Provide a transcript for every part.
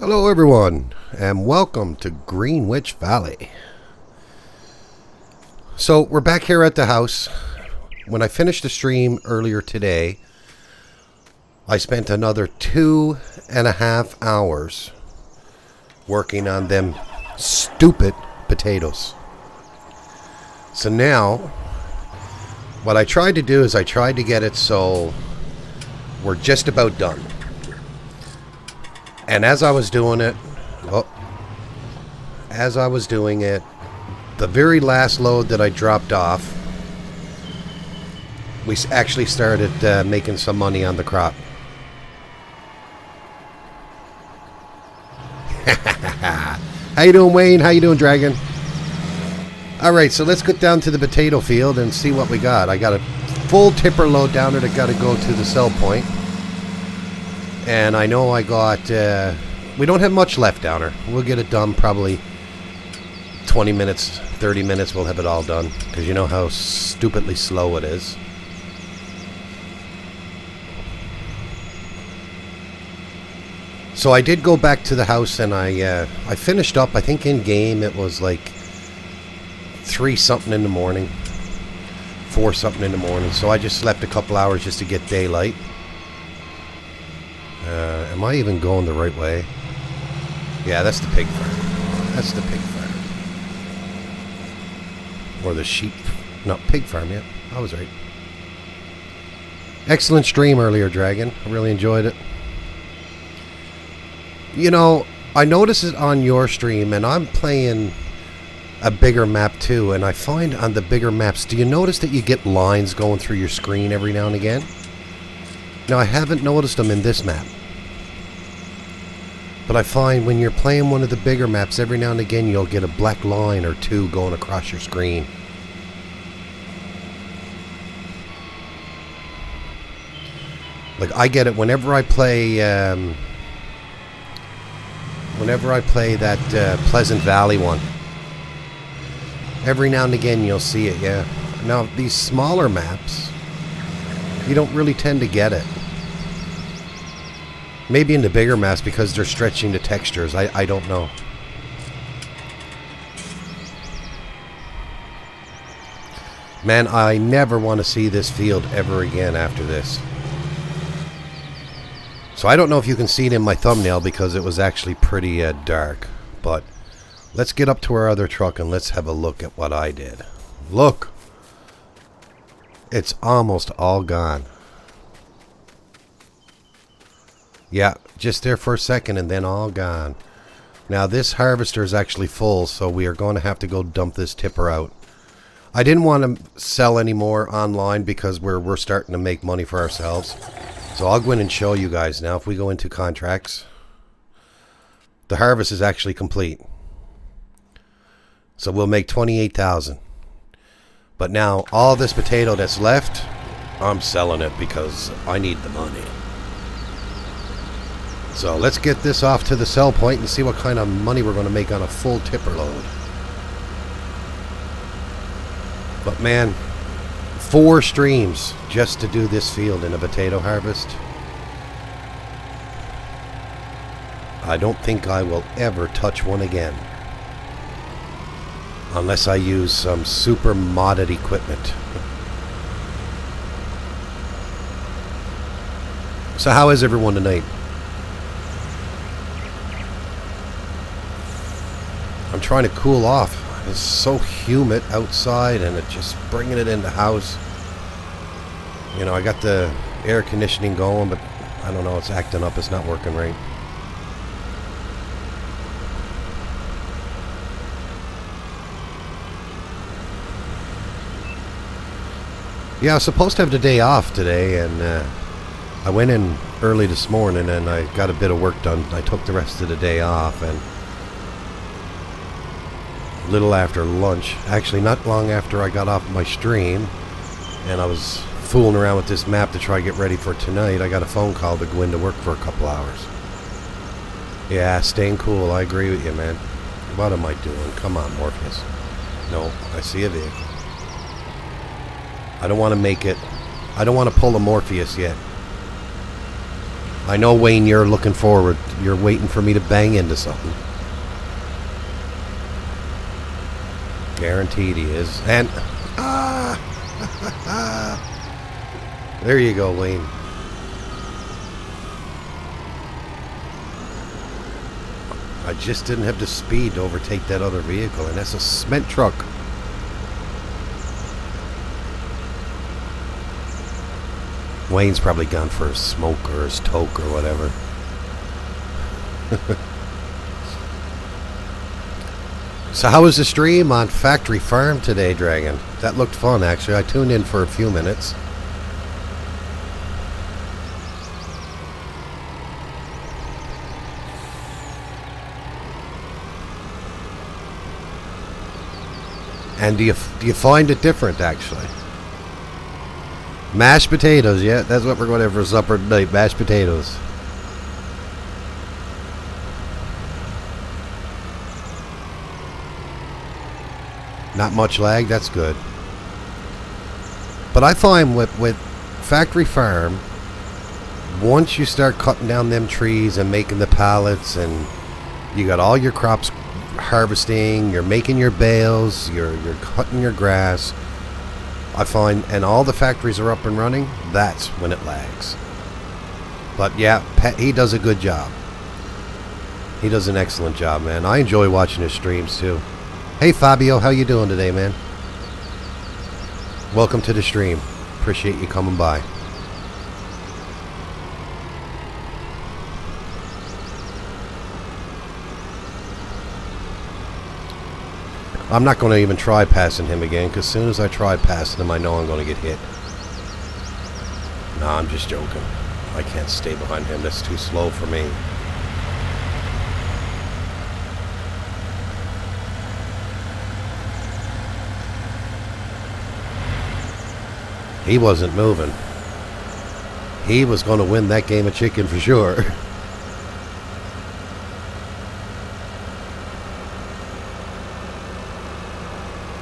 Hello everyone and welcome to Greenwich Valley. So we're back here at the house. When I finished the stream earlier today, I spent another 2.5 hours working on them stupid potatoes. So now what I tried to do is I tried to get it so we're just about done. And as I was doing it, the very last load that I dropped off, we actually started making some money on the crop. How you doing, Wayne? How you doing, Dragon? Alright, so let's get down to the potato field and see what we got. I got a full tipper load down there that got to go to the sell point. And I know I got, we don't have much left down there. We'll get it done probably 20 minutes, 30 minutes, we'll have it all done. Because you know how stupidly slow it is. So I did go back to the house and I finished up, I think in game it was like 3 something in the morning. 4 something in the morning. So I just slept a couple hours just to get daylight. Am I even going the right way? Yeah, that's the pig farm. That's the pig farm. Or the sheep. No, pig farm, yeah. I was right. Excellent stream earlier, Dragon. I really enjoyed it. You know, I noticed it on your stream, and I'm playing a bigger map too, and I find on the bigger maps, do you notice that you get lines going through your screen every now and again? Now, I haven't noticed them in this map. But I find when you're playing one of the bigger maps, every now and again you'll get a black line or two going across your screen. Like, I get it whenever I play that Pleasant Valley one. Every now and again you'll see it, yeah. Now, these smaller maps, you don't really tend to get it. Maybe in the bigger maps because they're stretching the textures. I don't know. Man, I never want to see this field ever again after this. So I don't know if you can see it in my thumbnail because it was actually pretty dark. But let's get up to our other truck and let's have a look at what I did. Look! It's almost all gone. Yeah, just there for a second and then all gone. Now this harvester is actually full, so we are going to have to go dump this tipper out. I didn't want to sell any more online because we're starting to make money for ourselves. So I'll go in and show you guys now. If we go into contracts, the harvest is actually complete. So we'll make 28,000. But now all this potato that's left, I'm selling it because I need the money. So let's get this off to the sell point and see what kind of money we're going to make on a full tipper load. But man, 4 streams just to do this field in a potato harvest. I don't think I will ever touch one again. Unless I use some super modded equipment. So how is everyone tonight? I'm trying to cool off. It's so humid outside and it's just bringing it in the house. You know, I got the air conditioning going, but I don't know, it's acting up. It's not working right. Yeah, I was supposed to have the day off today, and I went in early this morning and I got a bit of work done. I took the rest of the day off, and a little after lunch, actually not long after I got off my stream, and I was fooling around with this map to try to get ready for tonight, I got a phone call to go into work for a couple hours. Yeah, staying cool, I agree with you, man. What am I doing? Come on, Morpheus. No, I see a vehicle. I don't want to make it. I don't want to pull a Morpheus yet. I know, Wayne, you're looking forward. You're waiting for me to bang into something. Guaranteed he is. And... there you go, Wayne. I just didn't have the speed to overtake that other vehicle, and that's a cement truck. Wayne's probably gone for a smoke or his toke or whatever. So how was the stream on Factory Farm today, Dragon? That looked fun, actually. I tuned in for a few minutes. And do you find it different, actually? Mashed potatoes, yeah, that's what we're going to have for supper tonight. Mashed potatoes. Not much lag, that's good. But I find with Factory Farm, once you start cutting down them trees and making the pallets, and you got all your crops harvesting, you're making your bales, you're cutting your grass, I find, and all the factories are up and running, that's when it lags. But yeah, he does a good job. He does an excellent job, man. I enjoy watching his streams too. Hey Fabio, how you doing today, man? Welcome to the stream. Appreciate you coming by. I'm not going to even try passing him again, because as soon as I try passing him, I know I'm going to get hit. Nah, I'm just joking. I can't stay behind him. That's too slow for me. He wasn't moving. He was going to win that game of chicken for sure.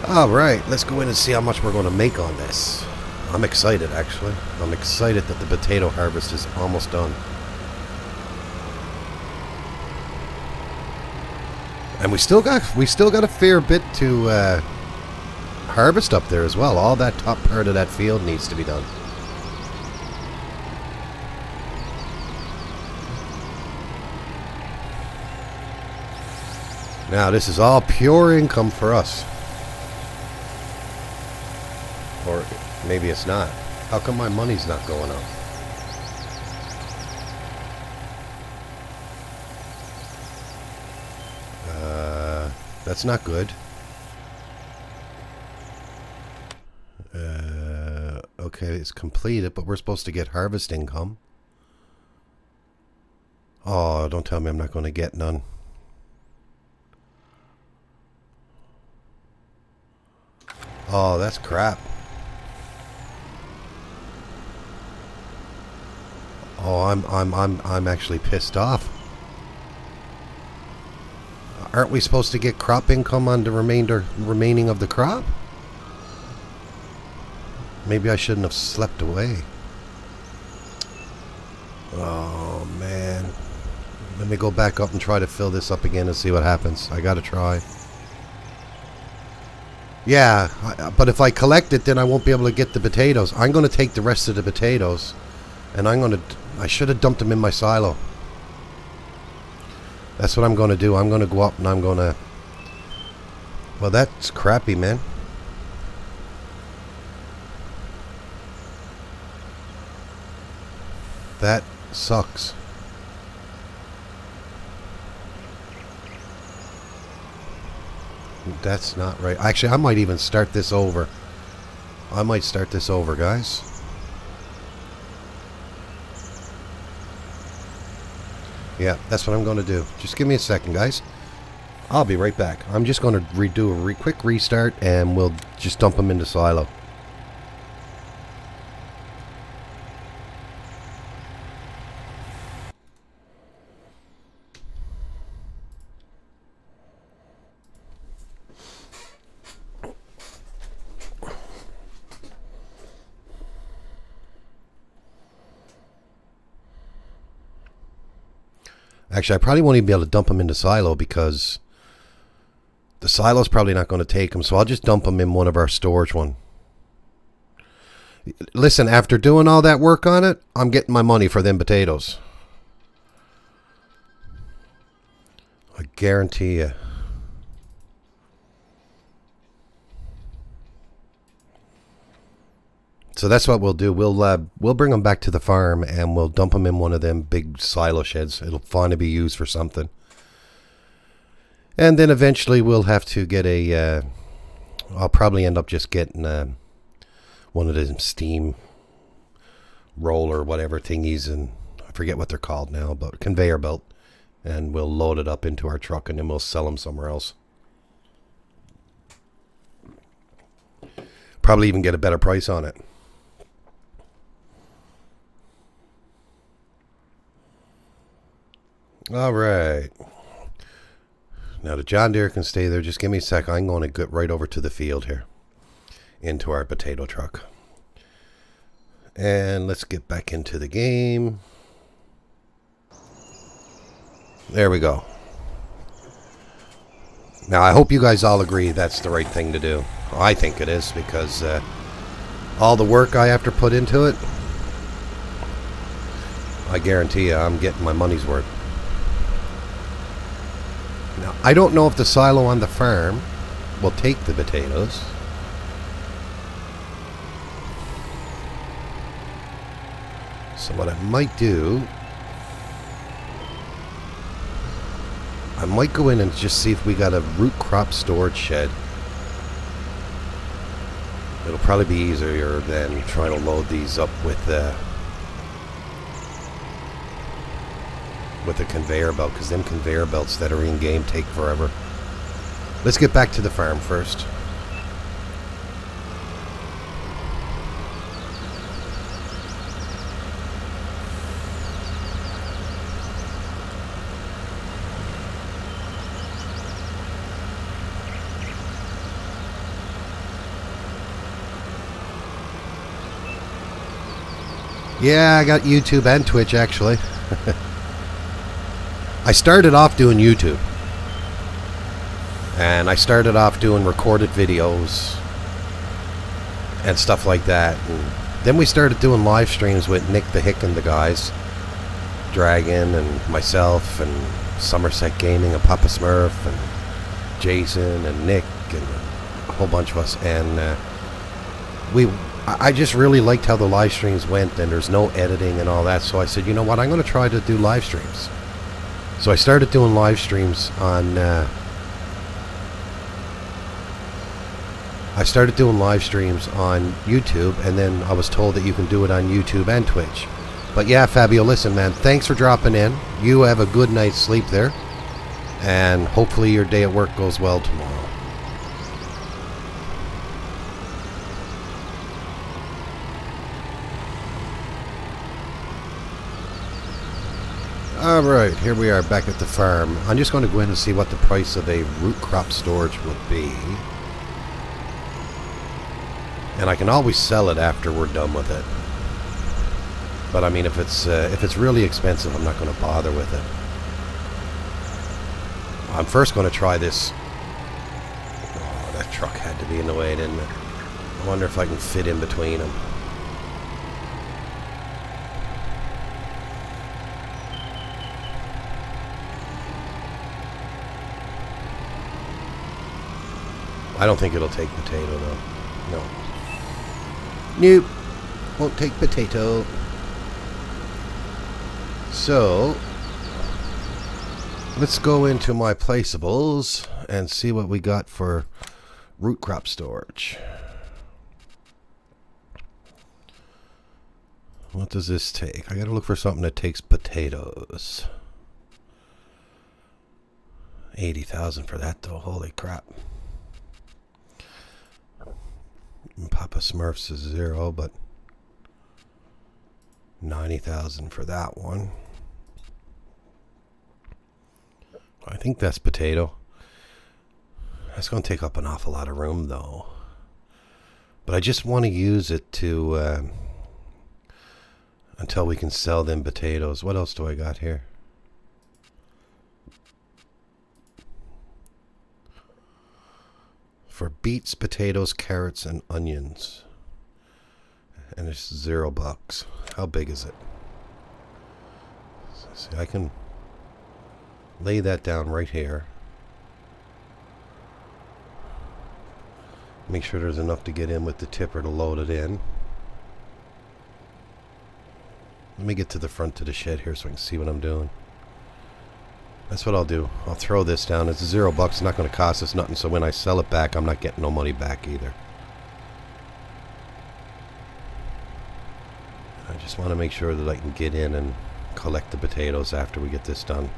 Alright, let's go in and see how much we're going to make on this. I'm excited, actually. I'm excited that the potato harvest is almost done. And we still got a fair bit to harvest up there as well. All that top part of that field needs to be done. Now, this is all pure income for us. Or maybe it's not. How come my money's not going up? That's not good. Okay, it's completed, but we're supposed to get harvest income. Oh, don't tell me I'm not going to get none. Oh, that's crap. Oh, I'm actually pissed off. Aren't we supposed to get crop income on the remaining of the crop? Maybe I shouldn't have slept away. Oh man. Let me go back up and try to fill this up again and see what happens. I gotta try. Yeah, but if I collect it, then I won't be able to get the potatoes. I'm gonna take the rest of the potatoes, and I should have dumped them in my silo. That's what I'm going to do. I'm going to go up and I'm going to... Well, that's crappy, man. That sucks. That's not right. Actually, I might even start this over. I might start this over, guys. Yeah, that's what I'm going to do. Just give me a second, guys. I'll be right back. I'm just going to do a quick restart, and we'll just dump them into silo. Actually, I probably won't even be able to dump them into silo because the silo's probably not going to take them. So I'll just dump them in one of our storage one. Listen, after doing all that work on it, I'm getting my money for them potatoes. I guarantee you. So that's what we'll do. We'll bring them back to the farm and we'll dump them in one of them big silo sheds. It'll finally be used for something. And then eventually we'll have to get a... I'll probably end up just getting one of them steam roller whatever thingies, and I forget what they're called now, but conveyor belt. And we'll load it up into our truck and then we'll sell them somewhere else. Probably even get a better price on it. All right. Now the John Deere can stay there. Just give me a sec. I'm going to get right over to the field here. Into our potato truck. And let's get back into the game. There we go. Now I hope you guys all agree that's the right thing to do. I think it is, because all the work I have to put into it, I guarantee you I'm getting my money's worth. Now, I don't know if the silo on the farm will take the potatoes. So what I might do, I might go in and just see if we got a root crop storage shed. It'll probably be easier than trying to load these up with the conveyor belt, because them conveyor belts that are in game take forever. Let's get back to the farm first. Yeah, I got YouTube and Twitch, actually. I started off doing YouTube. And I started off doing recorded videos and stuff like that. And then we started doing live streams with Nick the Hick and the guys. Dragon and myself and Somerset Gaming and Papa Smurf and Jason and Nick and a whole bunch of us. And I just really liked how the live streams went, and there's no editing and all that. So I said, you know what, I'm going to try to do live streams. So I started doing live streams on YouTube, and then I was told that you can do it on YouTube and Twitch. But yeah, Fabio, listen, man, thanks for dropping in. You have a good night's sleep there, and hopefully your day at work goes well tomorrow. Alright, here we are back at the farm. I'm just going to go in and see what the price of a root crop storage would be. And I can always sell it after we're done with it. But I mean, if it's really expensive, I'm not going to bother with it. I'm first going to try this. Oh, that truck had to be in the way, didn't it? I wonder if I can fit in between them. I don't think it'll take potato, though. No. Nope. Won't take potato. So, let's go into my placeables and see what we got for root crop storage. What does this take? I gotta look for something that takes potatoes. 80,000 for that, though. Holy crap. Papa Smurf's is 0, but 90,000 for that one. I think that's potato. That's going to take up an awful lot of room, though. But I just want to use it to until we can sell them potatoes. What else do I got here? for beets, potatoes, carrots, and onions. And it's $0. How big is it? See, I can lay that down right here. Make sure there's enough to get in with the tipper to load it in. Let me get to the front of the shed here so I can see what I'm doing. That's what I'll do. I'll throw this down. It's $0. It's not going to cost us nothing, so when I sell it back, I'm not getting no money back either. I just want to make sure that I can get in and collect the potatoes after we get this done.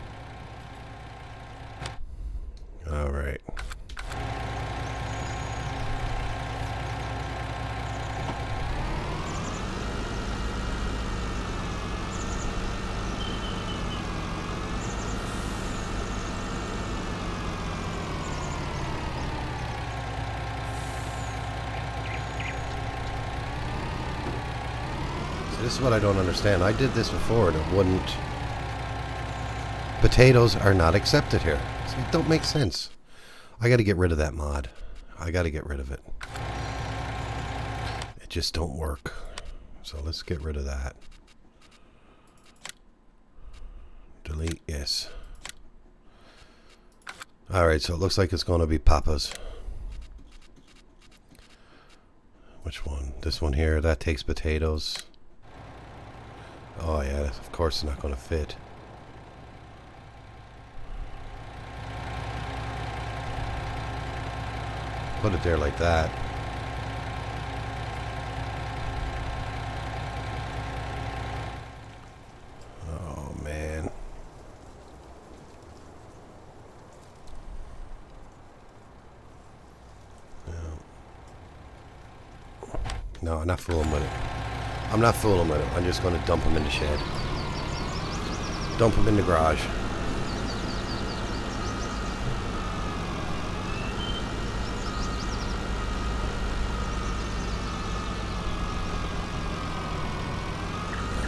Alright. This is what I don't understand. I did this before and it wouldn't. Potatoes are not accepted here. So it don't make sense. I got to get rid of that mod. I got to get rid of it. It just don't work. So let's get rid of that. Delete, yes. Alright, so it looks like it's going to be Papa's. Which one? This one here. That takes potatoes. Oh yeah, of course it's not going to fit. Put it there like that. Oh man. No, I'm not fooling with it. I'm not fooling with it. I'm just going to dump them in the shed. Dump them in the garage.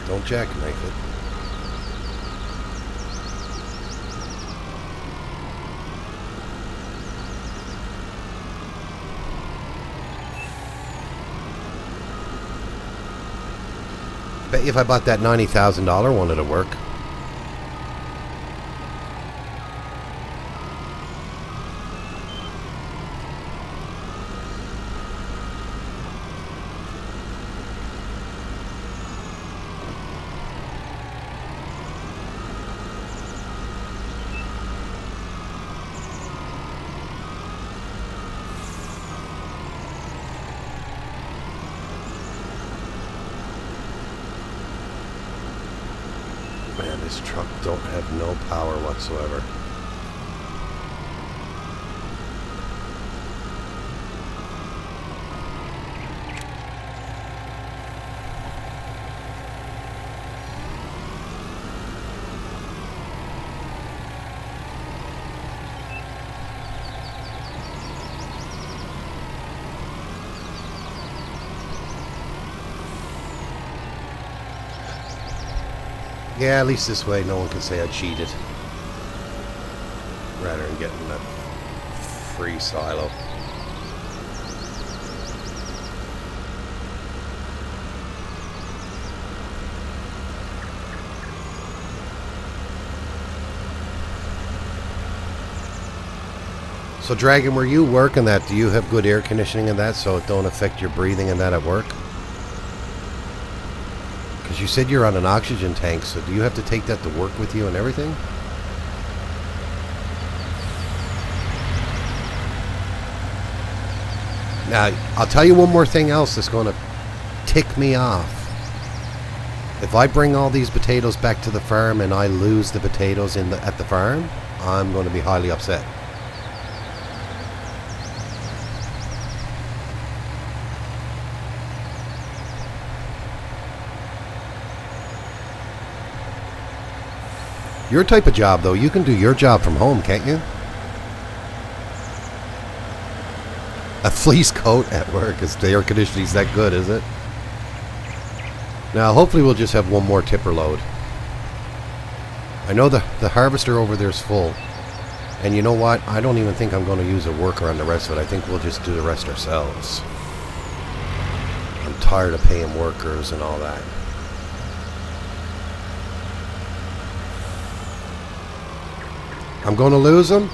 Don't jackknife it. Bet you if I bought that $90,000 one, it'll work. Man, this truck don't have no power whatsoever. Yeah, at least this way no one can say I cheated. Rather than getting that free silo. So Dragon, where you work in that, do you have good air conditioning in that so it don't affect your breathing in that at work? You said you're on an oxygen tank, so do you have to take that to work with you and everything? Now, I'll tell you one more thing else that's going to tick me off. If I bring all these potatoes back to the farm and I lose the potatoes at the farm, I'm going to be highly upset. Your type of job, though, you can do your job from home, can't you? A fleece coat at work. Is the air conditioning's that good, is it? Now, hopefully we'll just have one more tipper load. I know the harvester over there is full. And you know what? I don't even think I'm going to use a worker on the rest of it. I think we'll just do the rest ourselves. I'm tired of paying workers and all that. I'm going to lose them?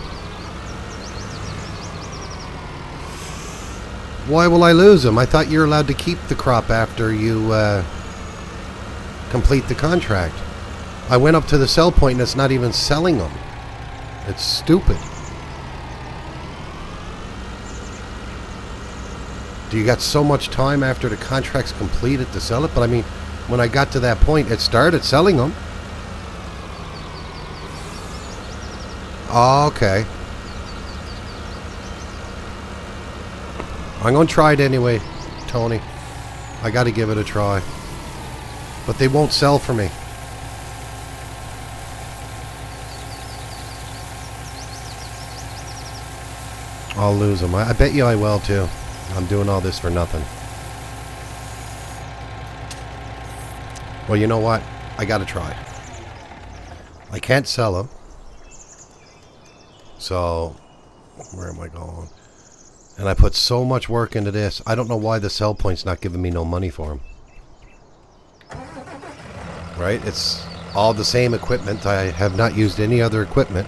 Why will I lose them? I thought you're allowed to keep the crop after you complete the contract. I went up to the sell point and it's not even selling them. It's stupid. Do you got so much time after the contract's completed to sell it? But I mean, when I got to that point, it started selling them. Oh, okay. I'm going to try it anyway, Tony. I got to give it a try. But they won't sell for me. I'll lose them. I bet you I will too. I'm doing all this for nothing. Well, you know what? I got to try. I can't sell them. So, where am I going? And I put so much work into this. I don't know why the sell point's not giving me no money for them. Right? It's all the same equipment. I have not used any other equipment.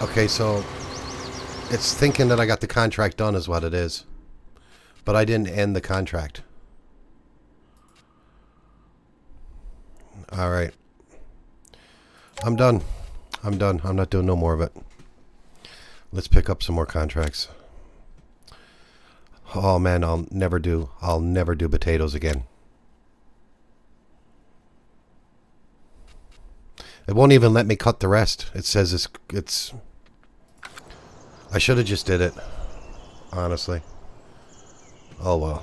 Okay, so it's thinking that I got the contract done is what it is. But I didn't end the contract. Alright. I'm done. I'm done. I'm not doing no more of it. Let's pick up some more contracts. Oh man, I'll never do potatoes again. It won't even let me cut the rest. It says it's I should have just did it. Honestly. Oh well.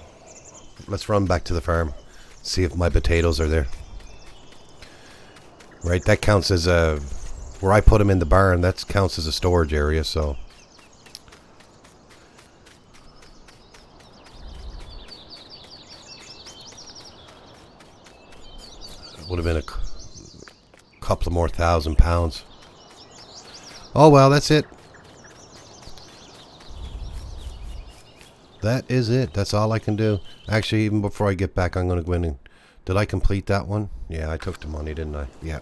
Let's run back to the farm. See if my potatoes are there. Right, that counts as a... Where I put them in the barn, that counts as a storage area, so... It would have been a couple of more 1,000 pounds. Oh well, that's it. That is it. That's all I can do. Actually, even before I get back, I'm going to go in and... Did I complete that one? Yeah, I took the money, didn't I? Yeah.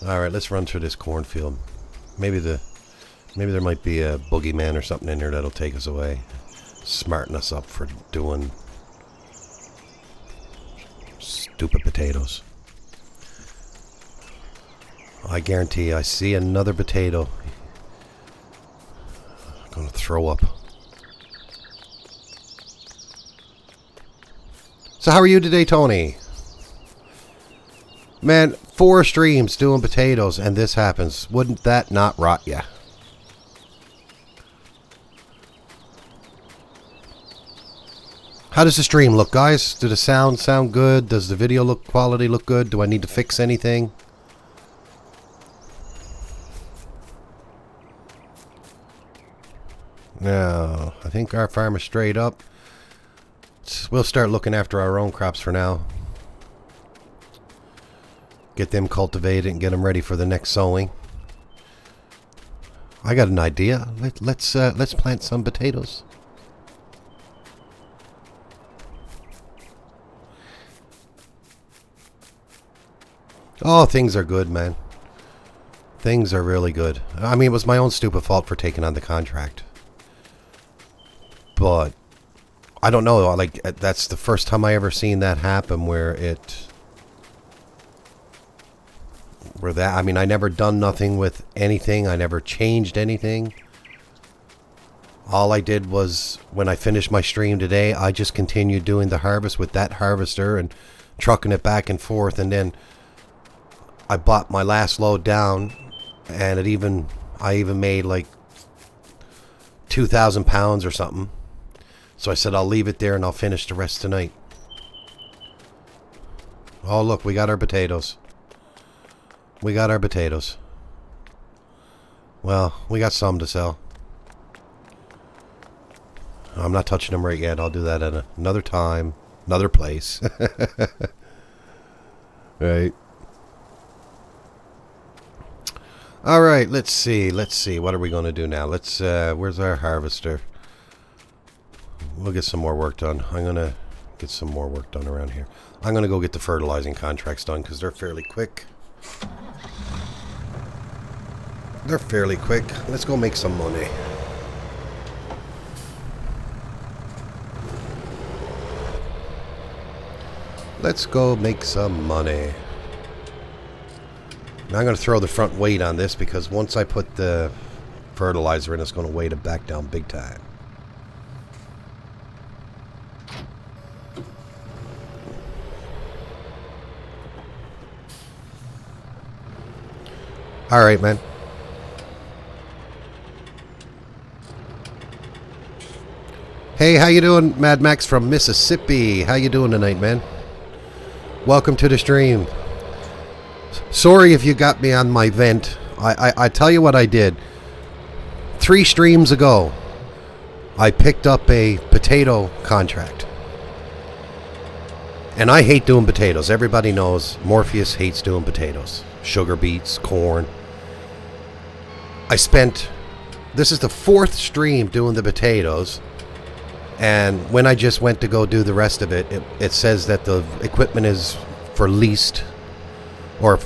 Alright, let's run through this cornfield. Maybe there might be a boogeyman or something in here that'll take us away. Smarten us up for doing stupid potatoes. I guarantee you, I see another potato. I'm going to throw up. So how are you today, Tony? Man, 4 streams doing potatoes and this happens. Wouldn't that not rot ya? How does the stream look, guys? Do the sound sound good? Does the video quality look good? Do I need to fix anything? No, I think our farm is straight up. We'll start looking after our own crops for now. Get them cultivated and get them ready for the next sowing. I got an idea. Let's plant some potatoes. Oh, things are good, man. Things are really good. I mean, it was my own stupid fault for taking on the contract. But I don't know, like, that's the first time I ever seen that happen where I mean, I never done nothing with anything. I never changed anything. All I did was, when I finished my stream today, I just continued doing the harvest with that harvester and trucking it back and forth. And then I bought my last load down, and I even made like 2,000 pounds or something. So I said I'll leave it there and I'll finish the rest tonight. Oh look, we got our potatoes. We got our potatoes. Well, we got some to sell. I'm not touching them right yet. I'll do that at another time, another place. Right. All right, let's see. What are we going to do now? Let's, where's our harvester? We'll get some more work done. I'm going to get some more work done around here. I'm going to go get the fertilizing contracts done because they're fairly quick. Let's go make some money. Let's go make some money. Now I'm going to throw the front weight on this because once I put the fertilizer in, it's going to weight it back down big time. All right, man. Hey, how you doing, Mad Max from Mississippi? How you doing tonight, man? Welcome to the stream. Sorry if you got me on my vent. I tell you what I did. 3 streams ago, I picked up a potato contract. And I hate doing potatoes. Everybody knows Morpheus hates doing potatoes. Sugar beets, corn. This is the 4th stream doing the potatoes. And when I just went to go do the rest of it, it says that the equipment is for leased or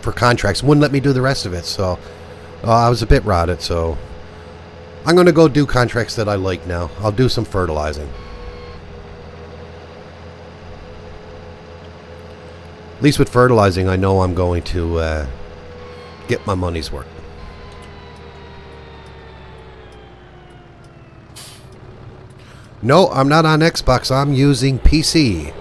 for contracts. Wouldn't let me do the rest of it. So I was a bit rotted. So I'm going to go do contracts that I like now. I'll do some fertilizing. At least with fertilizing, I know I'm going to get my money's worth. No, I'm not on Xbox. I'm using PC.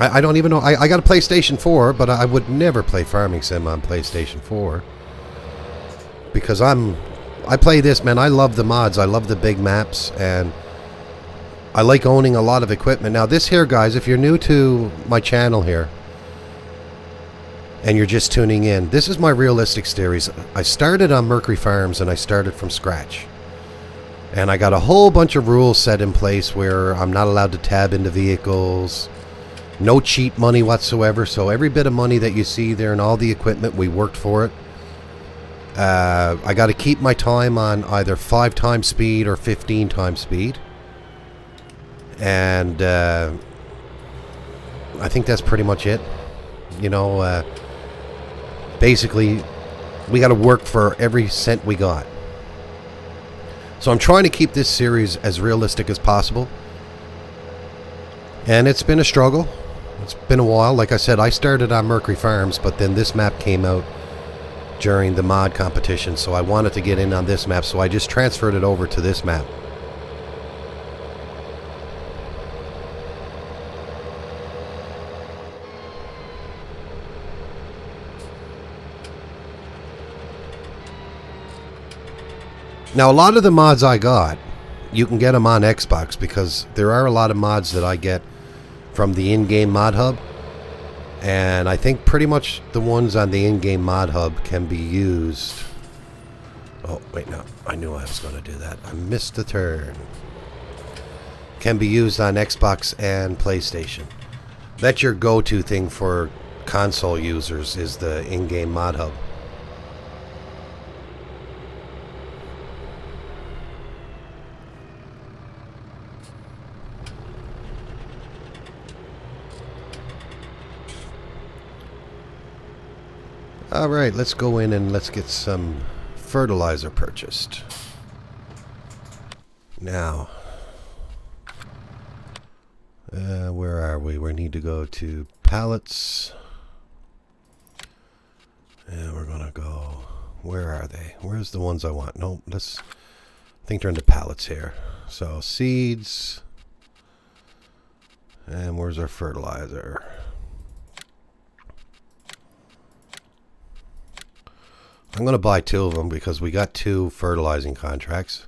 I don't even know. I got a PlayStation 4, but I would never play Farming Sim on PlayStation 4. Because I play this, man. I love the mods. I love the big maps, and I like owning a lot of equipment. Now this here, guys, if you're new to my channel here, and you're just tuning in, this is my realistic series. I started on Mercury Farms, and I started from scratch. And I got a whole bunch of rules set in place where I'm not allowed to tab into vehicles. No cheat money whatsoever. So every bit of money that you see there and all the equipment, we worked for it. I got to keep my time on either 5 times speed or 15 times speed. And I think that's pretty much it. You know, basically, we got to work for every cent we got. So I'm trying to keep this series as realistic as possible. And it's been a struggle. It's been a while. Like I said, I started on Mercury Farms, but then this map came out during the mod competition, so I wanted to get in on this map, so I just transferred it over to this map. Now, a lot of the mods I got, you can get them on Xbox, because there are a lot of mods that I get from the in-game mod hub, and I think pretty much the ones on the in-game mod hub can be used. Oh wait, no, I knew I was going to do that. I missed the turn. Can be used on Xbox and PlayStation. That's your go-to thing for console users, is the in-game mod hub. Alright, let's go in and let's get some fertilizer purchased. Now, where are we? We need to go to pallets. And we're going to go, where are they? Where's the ones I want? No, I think they're in the pallets here. So, seeds. And where's our fertilizer? I'm going to buy 2 of them because we got 2 fertilizing contracts.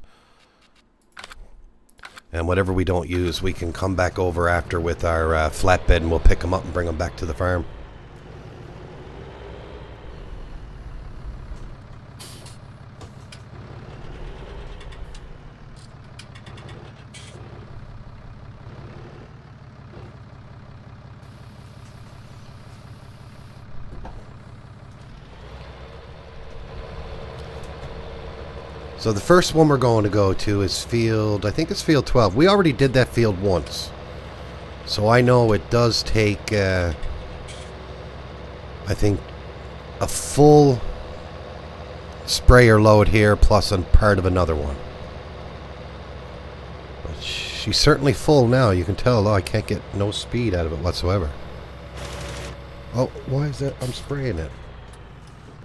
And whatever we don't use, we can come back over after with our flatbed, and we'll pick them up and bring them back to the farm. So the first one we're going to go to is field, I think it's field 12. We already did that field once. So I know it does take, I think, a full sprayer load here plus a part of another one. But she's certainly full now. You can tell, I can't get no speed out of it whatsoever. Oh, why is that? I'm spraying it.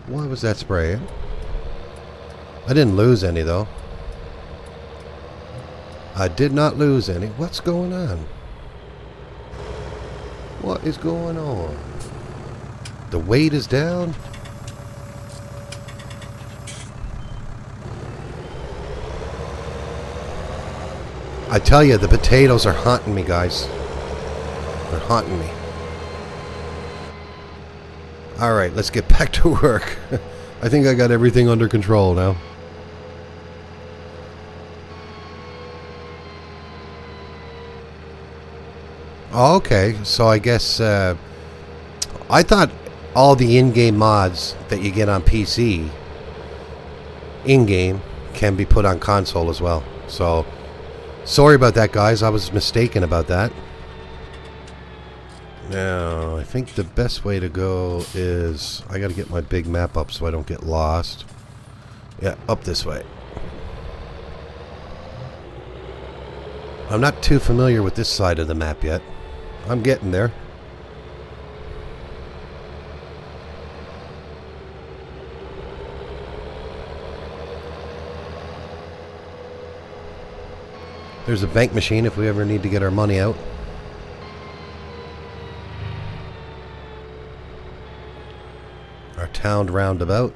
Why was that spraying? I didn't lose any, though. I did not lose any. What's going on? What is going on? The weight is down. I tell you, the potatoes are haunting me, guys. They're haunting me. Alright, let's get back to work. I think I got everything under control now. Okay, so I guess I thought all the in-game mods that you get on PC in-game can be put on console as well. So sorry about that, guys. I was mistaken about that. Now, I think the best way to go is I got to get my big map up so I don't get lost. Yeah, up this way. I'm not too familiar with this side of the map yet. I'm getting there. There's a bank machine if we ever need to get our money out. Our town roundabout.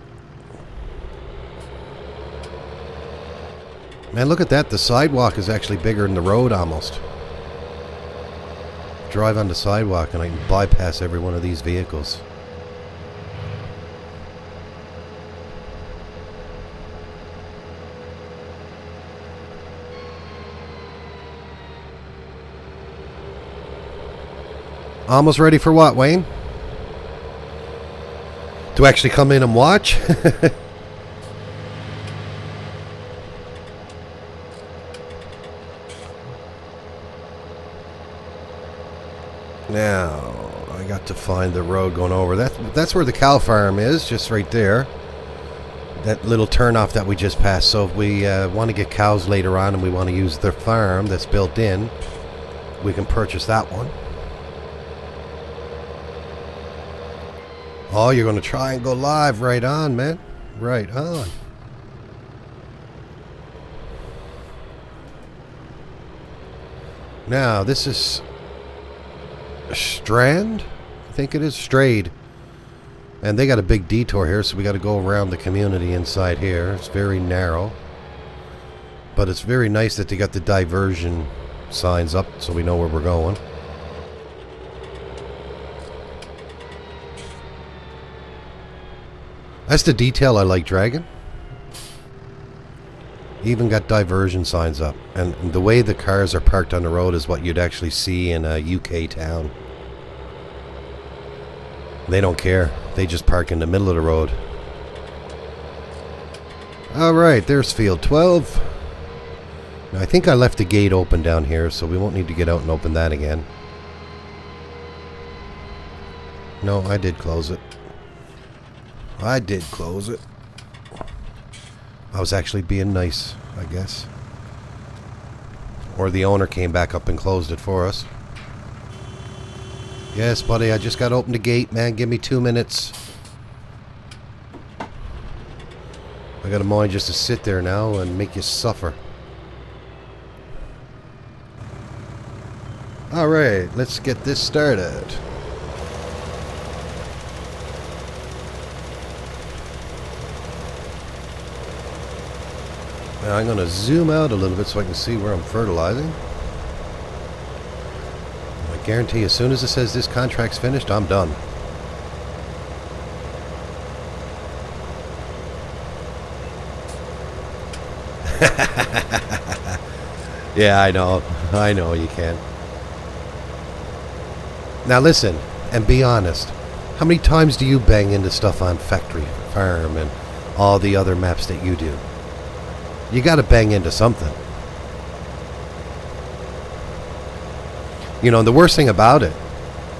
Man, look at that. The sidewalk is actually bigger than the road almost. Drive on the sidewalk and I can bypass every one of these vehicles. Almost ready for what, Wayne? To actually come in and watch? Now, I got to find the road going over. That's where the cow farm is, just right there. That little turnoff that we just passed. So if we want to get cows later on and we want to use their farm that's built in, we can purchase that one. Oh, you're going to try and go live. Right on, man. Right on. Now, this is Strand? I think it is Strayed. And they got a big detour here, so we got to go around the community inside here. It's very narrow. But it's very nice that they got the diversion signs up so we know where we're going. That's the detail I like, Dragon. Even got diversion signs up. And the way the cars are parked on the road is what you'd actually see in a UK town. They don't care. They just park in the middle of the road. Alright, there's field 12. Now, I think I left the gate open down here, so we won't need to get out and open that again. No, I did close it. I did close it. I was actually being nice, I guess. Or the owner came back up and closed it for us. Yes, buddy, I just got to open the gate, man. Give me 2 minutes. I got a mind just to sit there now and make you suffer. Alright, let's get this started. Now I'm going to zoom out a little bit so I can see where I'm fertilizing. I guarantee as soon as it says this contract's finished, I'm done. Yeah, I know you can. Now listen, and be honest. How many times do you bang into stuff on Factory Farm and all the other maps that you do? You gotta bang into something. You know, the worst thing about it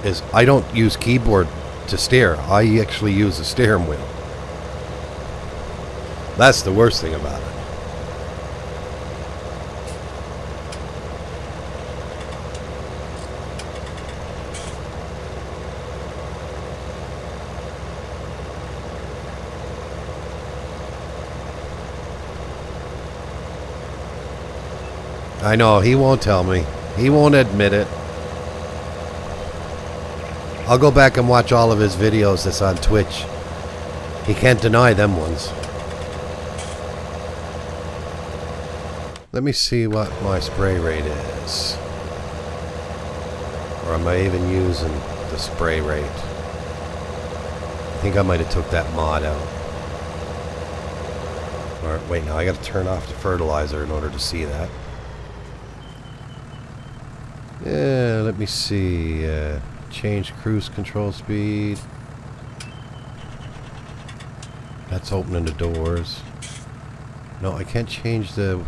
is I don't use keyboard to steer. I actually use a steering wheel. That's the worst thing about it. I know, he won't tell me. He won't admit it. I'll go back and watch all of his videos that's on Twitch. He can't deny them ones. Let me see what my spray rate is. Or am I even using the spray rate? I think I might have took that mod out. Alright, wait, now I gotta turn off the fertilizer in order to see that. Yeah, let me see. Change cruise control speed. That's opening the doors. No, I can't change the...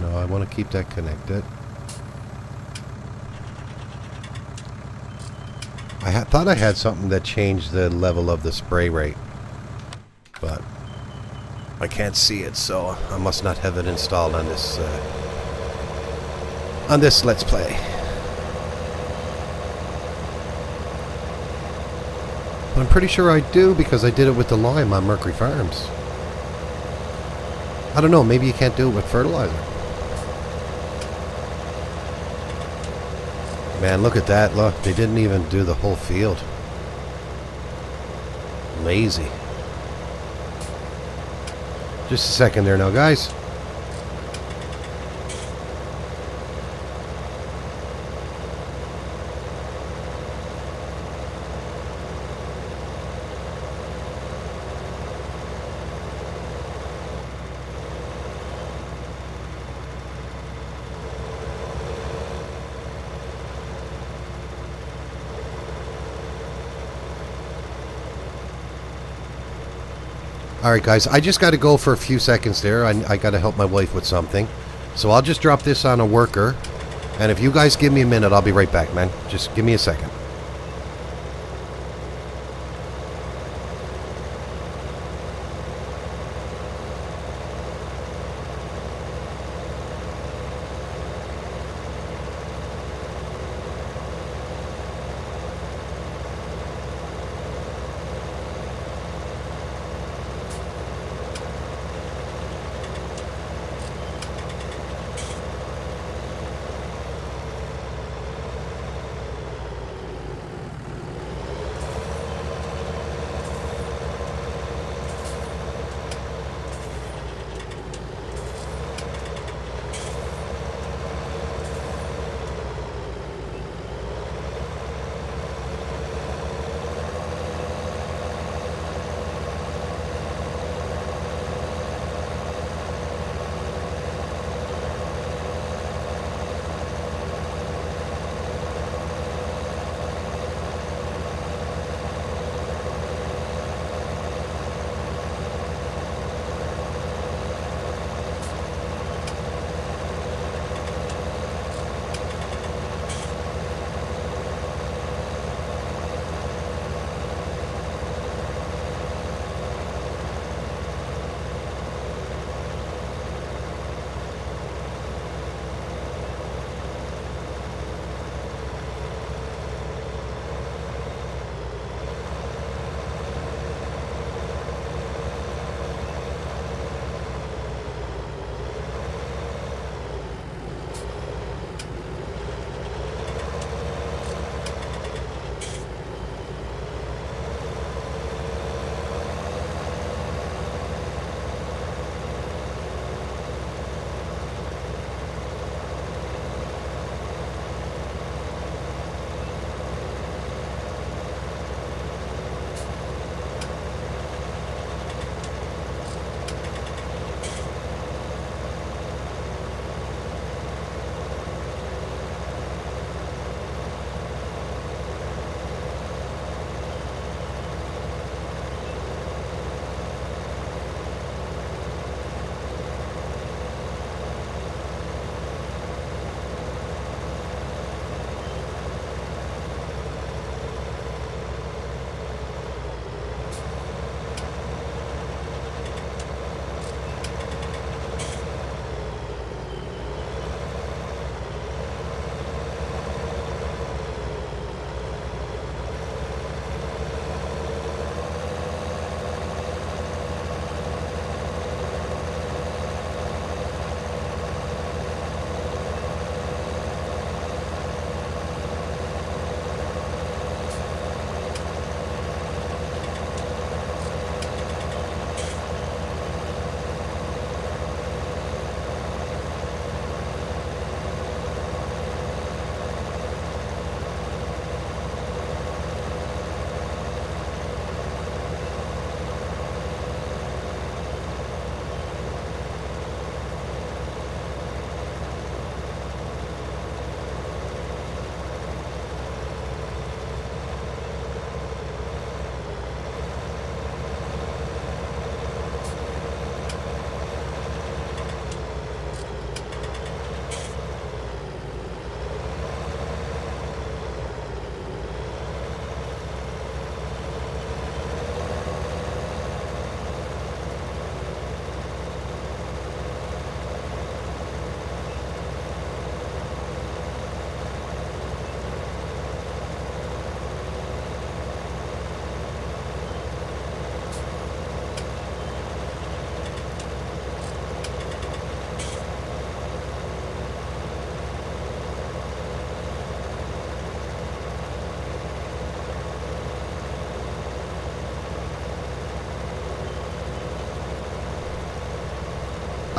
No, I want to keep that connected. I thought I had something that changed the level of the spray rate. But I can't see it, so I must not have it installed on this... on this Let's Play. But I'm pretty sure I do because I did it with the lime on Mercury Farms. I don't know, maybe you can't do it with fertilizer. Man, look at that. Look, they didn't even do the whole field. Lazy. Just a second there now, guys. Alright guys, I just got to go for a few seconds there. I got to help my wife with something. So I'll just drop this on a worker. And if you guys give me a minute, I'll be right back, man. Just give me a second.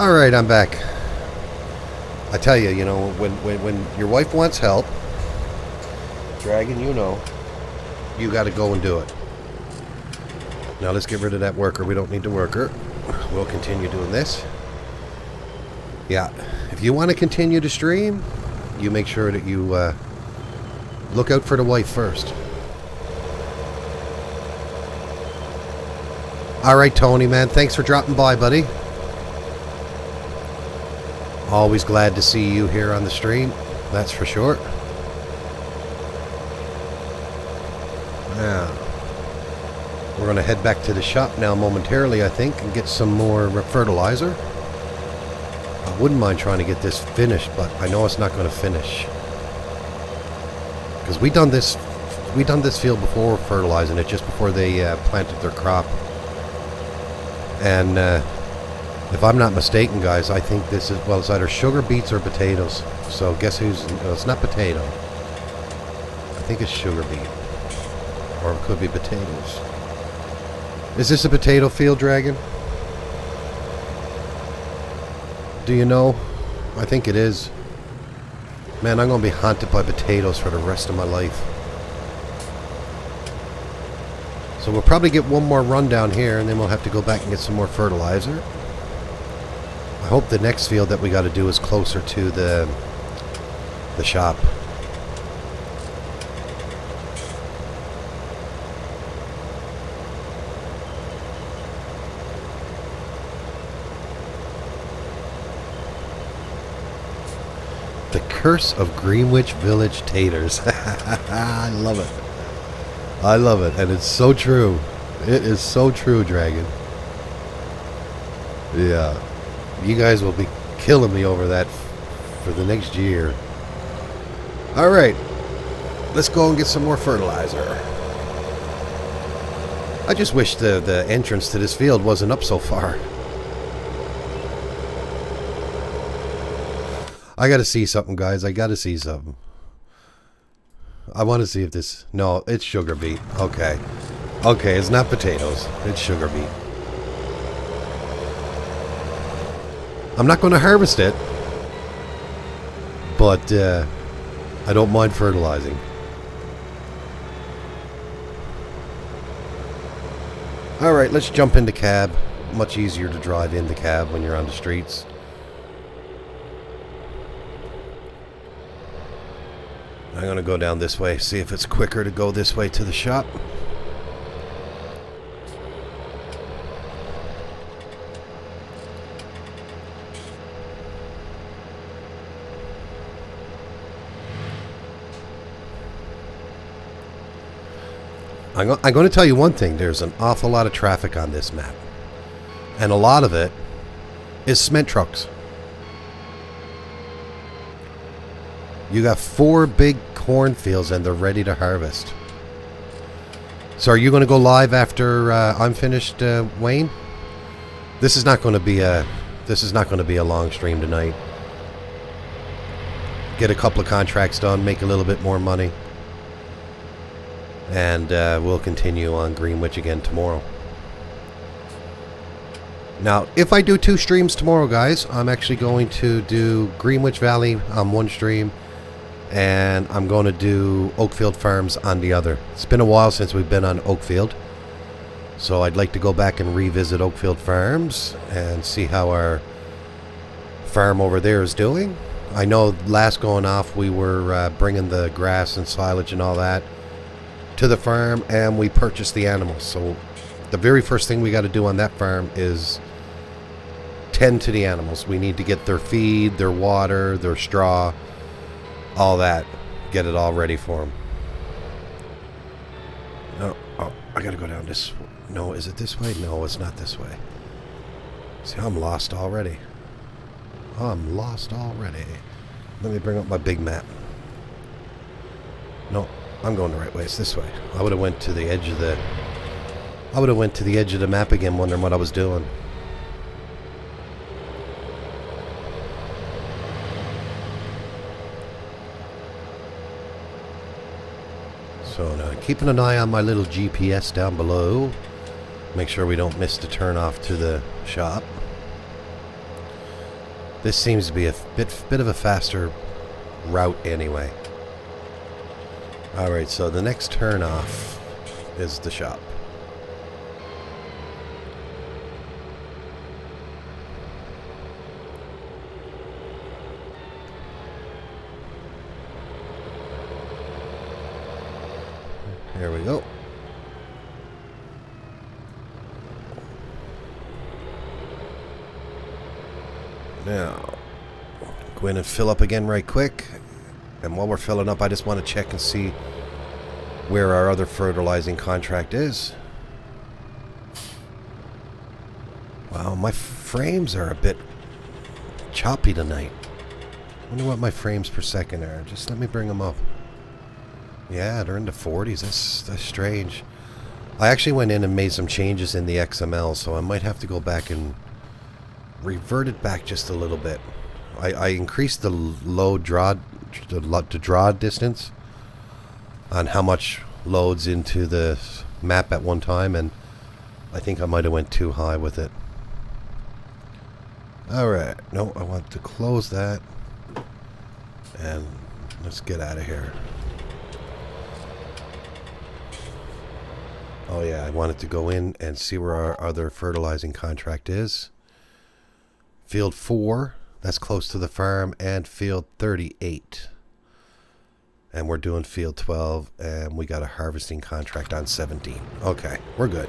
Alright, I'm back. I tell you, you know, when your wife wants help, Dragon, you know, you got to go and do it. Now let's get rid of that worker. We don't need the worker. We'll continue doing this. Yeah, if you want to continue to stream, you make sure that you look out for the wife first. Alright, Tony, man. Thanks for dropping by, buddy. Always glad to see you here on the stream. That's for sure. Now, we're going to head back to the shop now momentarily, I think, and get some more fertilizer. I wouldn't mind trying to get this finished, but I know it's not going to finish. Because we done this field before fertilizing it, just before they planted their crop. And if I'm not mistaken, guys, I think this is, well, it's either sugar beets or potatoes. So guess who's, no, it's not potato. I think it's sugar beet. Or it could be potatoes. Is this a potato field, Dragon? Do you know? I think it is. Man, I'm going to be haunted by potatoes for the rest of my life. So we'll probably get one more run down here, and then we'll have to go back and get some more fertilizer. I hope the next field that we got to do is closer to the shop. The Curse of Greenwich Village taters. I love it. I love it, and it's so true. It is so true, Dragon. Yeah. You guys will be killing me over that for the next year. Alright. Let's go and get some more fertilizer. I just wish the entrance to this field wasn't up so far. I gotta see something, guys. I gotta see something. I want to see if this... No, it's sugar beet. Okay. Okay, it's not potatoes. It's sugar beet. I'm not going to harvest it. But, I don't mind fertilizing. Alright, let's jump into cab. Much easier to drive in the cab when you're on the streets. I'm going to go down this way, see if it's quicker to go this way to the shop. I'm going to tell you one thing. There's an awful lot of traffic on this map. And a lot of it is cement trucks. You got 4 big cornfields and they're ready to harvest. So are you going to go live after I'm finished, Wayne? This is not going to be a long stream tonight. Get a couple of contracts done, make a little bit more money. And we'll continue on Greenwich again tomorrow. Now, if I do 2 streams tomorrow, guys, I'm actually going to do Greenwich Valley on one stream. And I'm going to do Oakfield Farms on the other. It's been a while since we've been on Oakfield. So I'd like to go back and revisit Oakfield Farms and see how our farm over there is doing. I know last going off we were bringing the grass and silage and all that to the farm, and we purchased the animals. So the very first thing we got to do on that farm is tend to the animals. We need to get their feed, their water, their straw, all that. Get it all ready for them. Oh, I gotta go down this. No, is it this way? No, it's not this way. See, I'm lost already. I'm lost already. Let me bring up my big map. No, I'm going the right way. It's this way. I would have went to the edge of the... I would have went to the edge of the map again, wondering what I was doing. So now, keeping an eye on my little GPS down below. Make sure we don't miss the turn off to the shop. This seems to be a bit of a faster route anyway. Alright, so the next turn off is the shop. There we go. Now, go in and fill up again right quick. And while we're filling up, I just want to check and see where our other fertilizing contract is. Wow, my frames are a bit choppy tonight. I wonder what my frames per second are. Just let me bring them up. Yeah, they're in the 40s. That's strange. I actually went in and made some changes in the XML, so I might have to go back and revert it back just a little bit. I increased the load draw, the draw distance on how much loads into the map at one time, and I think I might have went too high with it. Alright, no, I want to close that, and let's get out of here. Oh yeah, I wanted to go in and see where our other fertilizing contract is. Field 4, that's close to the farm, and field 38. And we're doing field 12, and we got a harvesting contract on 17. Okay, we're good.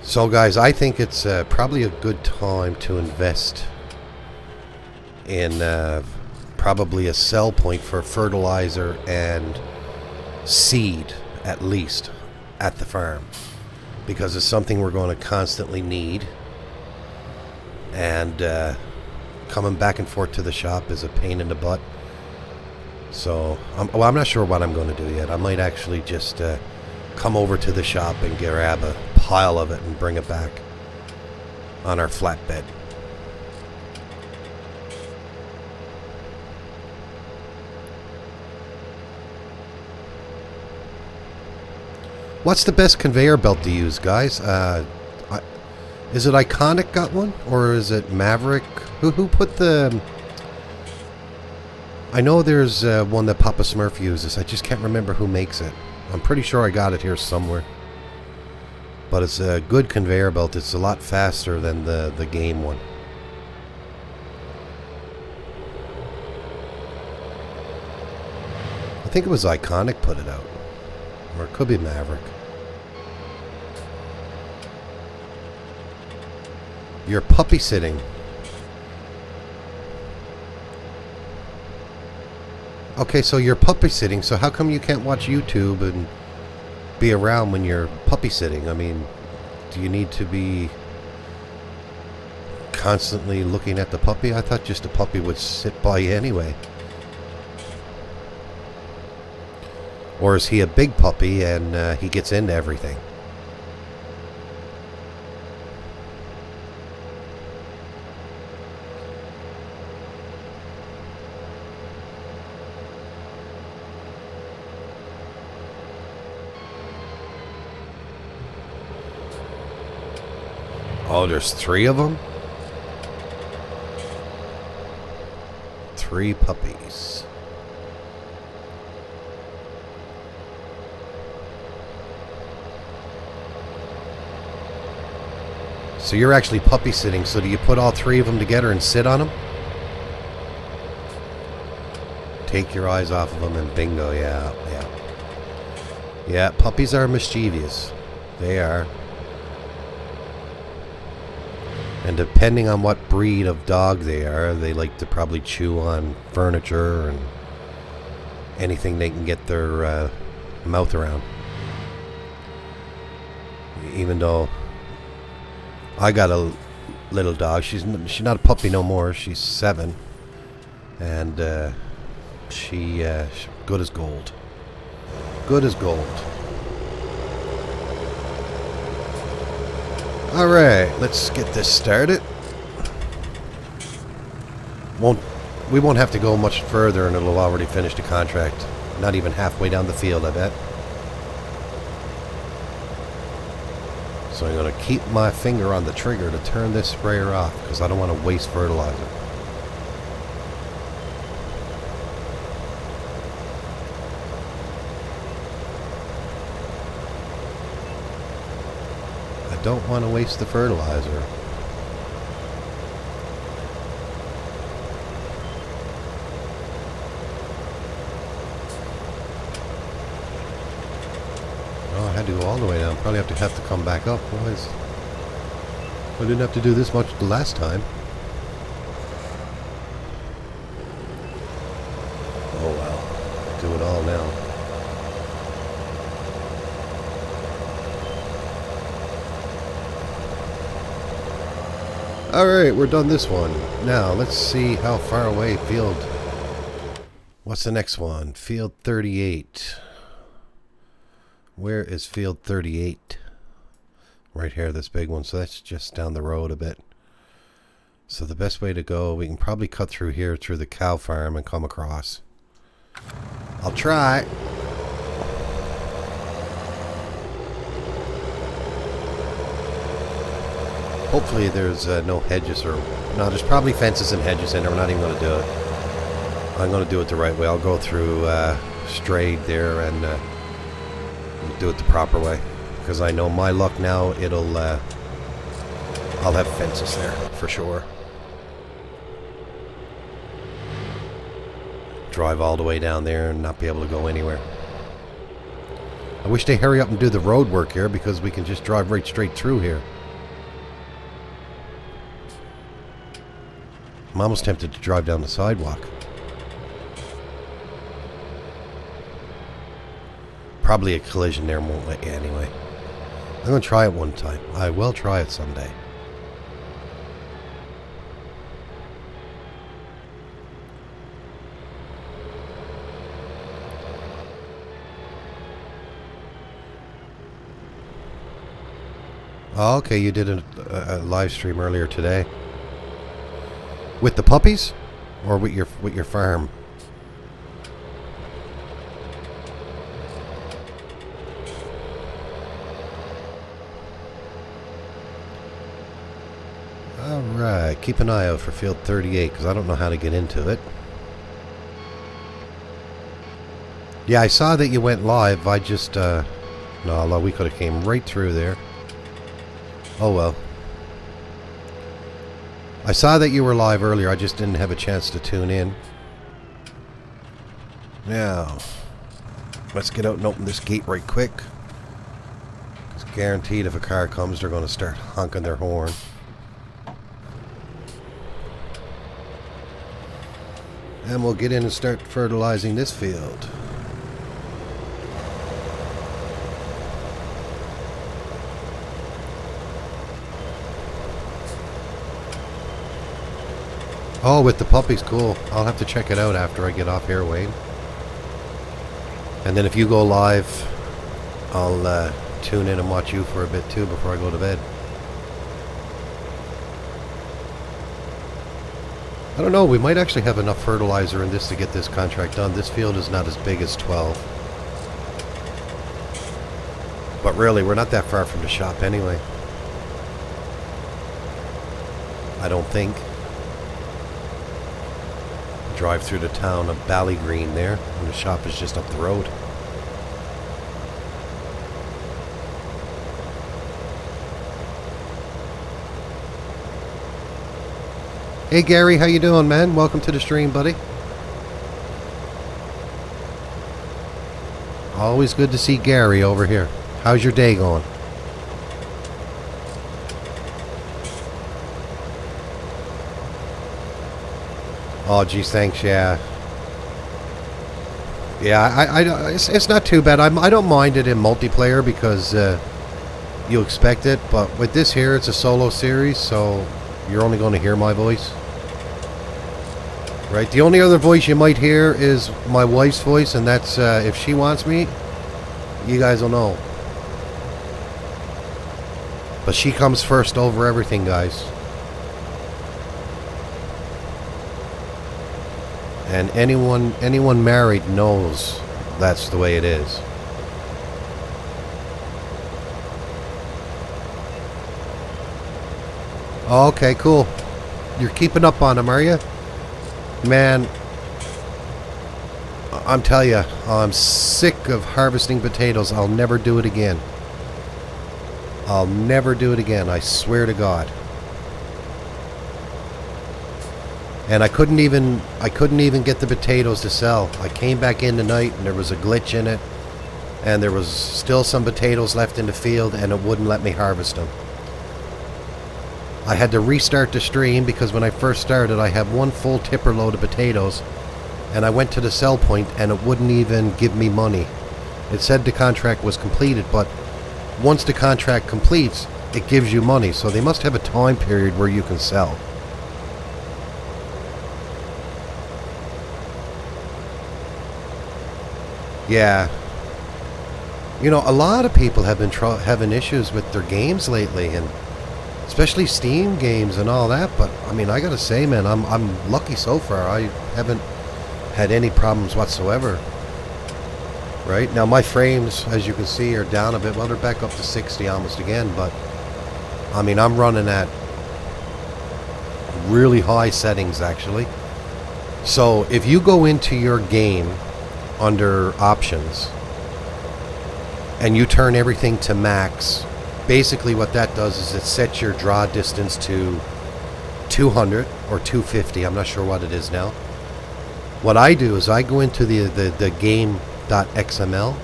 So guys, I think it's probably a good time to invest in probably a sell point for fertilizer and seed, at least, at the farm, because it's something we're going to constantly need, and coming back and forth to the shop is a pain in the butt. So I'm not sure what I'm going to do yet. I might actually just come over to the shop and grab a pile of it and bring it back on our flatbed. What's the best conveyor belt to use, guys? Is it Iconic got one? Or is it Maverick? Who put the... I know there's one that Papa Smurf uses. I just can't remember who makes it. I'm pretty sure I got it here somewhere. But it's a good conveyor belt. It's a lot faster than the game one. I think it was Iconic put it out. Or it could be Maverick. You're puppy sitting. Okay, so you're puppy sitting, so how come you can't watch YouTube and be around when you're puppy sitting? I mean, do you need to be constantly looking at the puppy? I thought just a puppy would sit by you anyway. Or is he a big puppy and he gets into everything? Oh, there's 3 of them? 3 puppies. So you're actually puppy sitting, so do you put all 3 of them together and sit on them? Take your eyes off of them and bingo, yeah. Yeah, puppies are mischievous. They are. And depending on what breed of dog they are, they like to probably chew on furniture and anything they can get their mouth around. Even though I got a little dog, she's not a puppy no more. She's 7, and she good as gold. Good as gold. Alright, let's get this started. We won't have to go much further and it'll already finish the contract. Not even halfway down the field, I bet. So I'm going to keep my finger on the trigger to turn this sprayer off because I don't want to waste fertilizer. I don't want to waste the fertilizer. Oh, I had to go all the way down. Probably have to come back up. Boys, I didn't have to do this much the last time. Oh well, do it all now. Alright, we're done this one. Now, let's see how far away field... What's the next one? Field 38. Where is field 38? Right here, this big one. So that's just down the road a bit. So the best way to go, we can probably cut through here, through the cow farm and come across. I'll try. Hopefully there's no hedges or... No, there's probably fences and hedges in there. We're not even going to do it. I'm going to do it the right way. I'll go through straight there and do it the proper way. Because I know my luck now, it'll... I'll have fences there, for sure. Drive all the way down there and not be able to go anywhere. I wish they hurry up and do the road work here because we can just drive right straight through here. I'm almost tempted to drive down the sidewalk. Probably a collision there won't let you anyway. I'm going to try it one time. I will try it someday. Oh, okay, you did a live stream earlier today. With the puppies? Or with your farm? Alright, keep an eye out for field 38 because I don't know how to get into it. Yeah, I saw that you went live. I just, no, we could have came right through there. Oh well. I saw that you were live earlier. I just didn't have a chance to tune in. Now, let's get out and open this gate right quick. It's guaranteed if a car comes, they're going to start honking their horn. And we'll get in and start fertilizing this field. Oh, with the puppies, cool. I'll have to check it out after I get off here, Wayne. And then if you go live, I'll tune in and watch you for a bit too before I go to bed. I don't know, we might actually have enough fertilizer in this to get this contract done. This field is not as big as 12. But really, we're not that far from the shop anyway. I don't think. Drive through the town of Ballygreen there, and the shop is just up the road. Hey Gary, how you doing, man? Welcome to the stream, buddy. Always good to see Gary over here. How's your day going? Oh, geez, thanks, yeah. Yeah, it's not too bad. I don't mind it in multiplayer because you expect it, but with this here, it's a solo series, so you're only going to hear my voice. Right, the only other voice you might hear is my wife's voice, and that's if she wants me, you guys will know. But she comes first over everything, guys. And anyone married knows that's the way it is. Oh, okay, cool. You're keeping up on them, are you? Man, I'm telling you, I'm sick of harvesting potatoes. I'll never do it again. I'll never do it again, I swear to God. And I couldn't even get the potatoes to sell. I came back in tonight and there was a glitch in it, and there was still some potatoes left in the field, and it wouldn't let me harvest them. I had to restart the stream because when I first started, I had one full tipper load of potatoes, and I went to the sell point and it wouldn't even give me money. It said the contract was completed, but once the contract completes, it gives you money. So they must have a time period where you can sell. Yeah. You know, a lot of people have been having issues with their games lately, and especially Steam games and all that. But I mean, I gotta say, man, I'm lucky so far. I haven't had any problems whatsoever. Right now, my frames, as you can see, are down a bit. Well, they're back up to 60 almost again. But I mean, I'm running at really high settings actually. So if you go into your game under options and you turn everything to max, basically what that does is it sets your draw distance to 200 or 250. I'm not sure what it is now. What I do is I go into the game.xml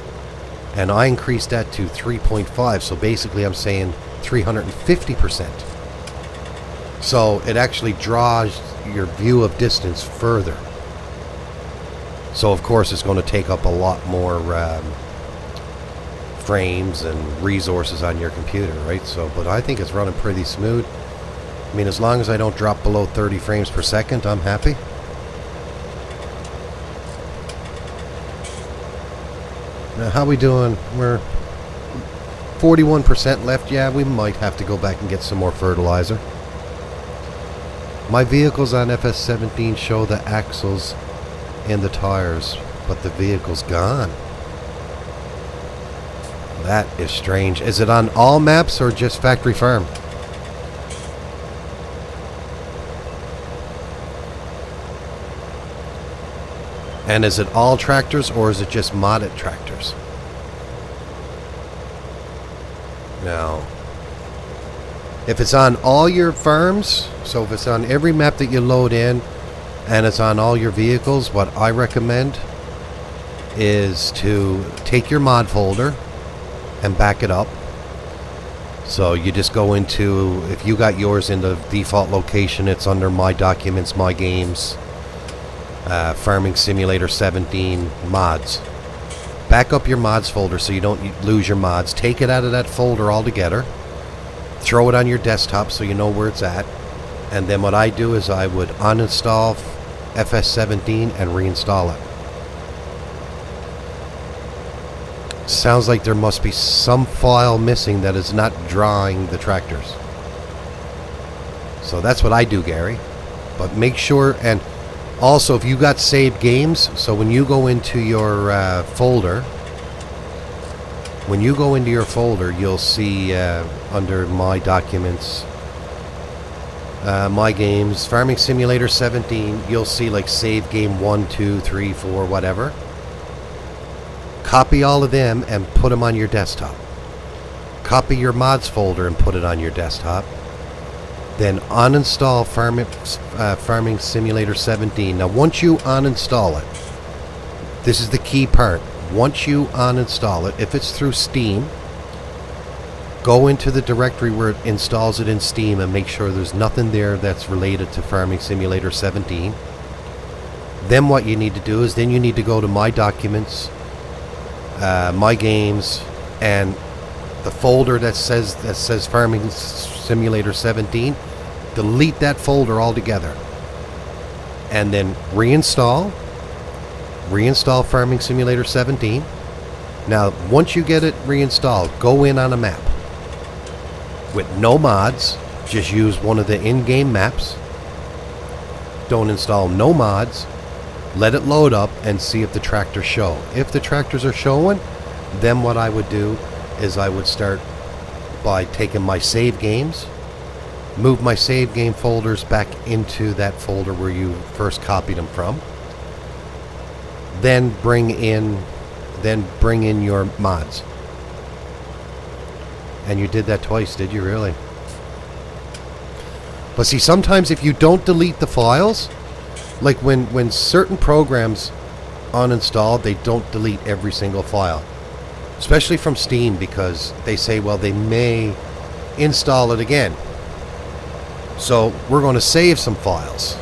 and I increase that to 3.5. So basically I'm saying 350%. So it actually draws your view of distance further. So of course it's going to take up a lot more frames and resources on your computer, right? So, but I think it's running pretty smooth. I mean, as long as I don't drop below 30 frames per second, I'm happy. Now, how we doing? We're 41% left. Yeah, we might have to go back and get some more fertilizer. My vehicles on FS17 show the axles and the tires, but the vehicle's gone. That is strange. Is it on all maps or just Factory Farm? And is it all tractors or is it just modded tractors? Now, if it's on all your farms, so if it's on every map that you load in and it's on all your vehicles, what I recommend is to take your mod folder and back it up. So you just go into, if you got yours in the default location, it's under My Documents, My Games, Farming Simulator 17 mods. Back up your mods folder so you don't lose your mods. Take it out of that folder altogether. Throw it on your desktop so you know where it's at. And then what I do is I would uninstall FS17 and reinstall it. Sounds like there must be some file missing that is not drawing the tractors. So that's what I do, Gary. But make sure, and also if you got saved games, so when you go into your folder, you'll see under My Documents, My Games, Farming Simulator 17, you'll see like save game 1, 2, 3, 4, whatever. Copy all of them and put them on your desktop. Copy your mods folder and put it on your desktop. Then uninstall Farming Simulator 17. Now once you uninstall it, this is the key part. Once you uninstall it, if it's through Steam, go into the directory where it installs it in Steam and make sure there's nothing there that's related to Farming Simulator 17. Then what you need to do is then you need to go to My Documents, My Games, and the folder that says Farming Simulator 17, delete that folder altogether, and then reinstall Farming Simulator 17. Now once you get it reinstalled, go in on a map with no mods, just use one of the in-game maps. Don't install no mods. Let it load up and see if the tractors show. If the tractors are showing, then what I would do is I would start by taking my save games move my save game folders back into that folder where you first copied them from. Then bring in your mods. And you did that twice, did you really? But see, sometimes if you don't delete the files, like when certain programs uninstall, they don't delete every single file. Especially from Steam, because they say, well, they may install it again. So we're going to save some files.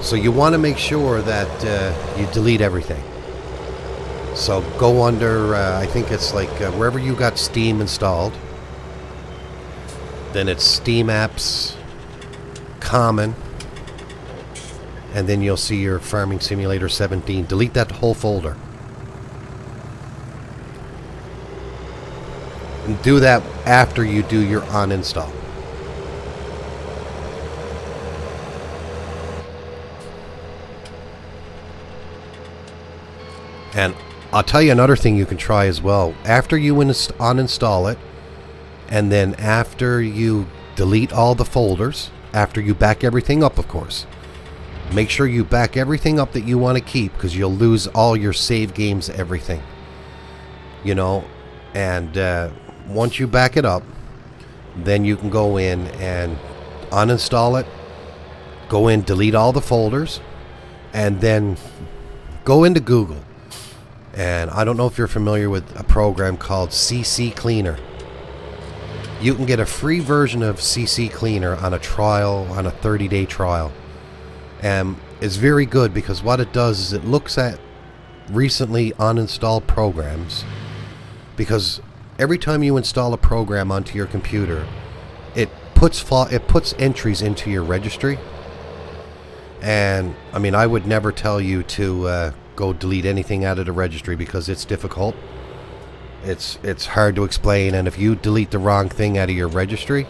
So you want to make sure that you delete everything. So go under, I think it's like wherever you got Steam installed. Then it's Steam Apps, Common. And then you'll see your Farming Simulator 17. Delete that whole folder. And do that after you do your uninstall. And I'll tell you another thing you can try as well. After you uninstall it, and then after you delete all the folders, after you back everything up, of course, make sure you back everything up that you want to keep, because you'll lose all your save games, everything. You know, and once you back it up, then you can go in and uninstall it, go in, delete all the folders, and then go into Google. And I don't know if you're familiar with a program called CC Cleaner. You can get a free version of CC Cleaner on a trial, on a 30-day trial. And it's very good, because what it does is it looks at recently uninstalled programs. Because every time you install a program onto your computer, it puts entries into your registry. And I mean, I would never tell you to go delete anything out of the registry, because it's difficult. It's hard to explain, and if you delete the wrong thing out of your registry,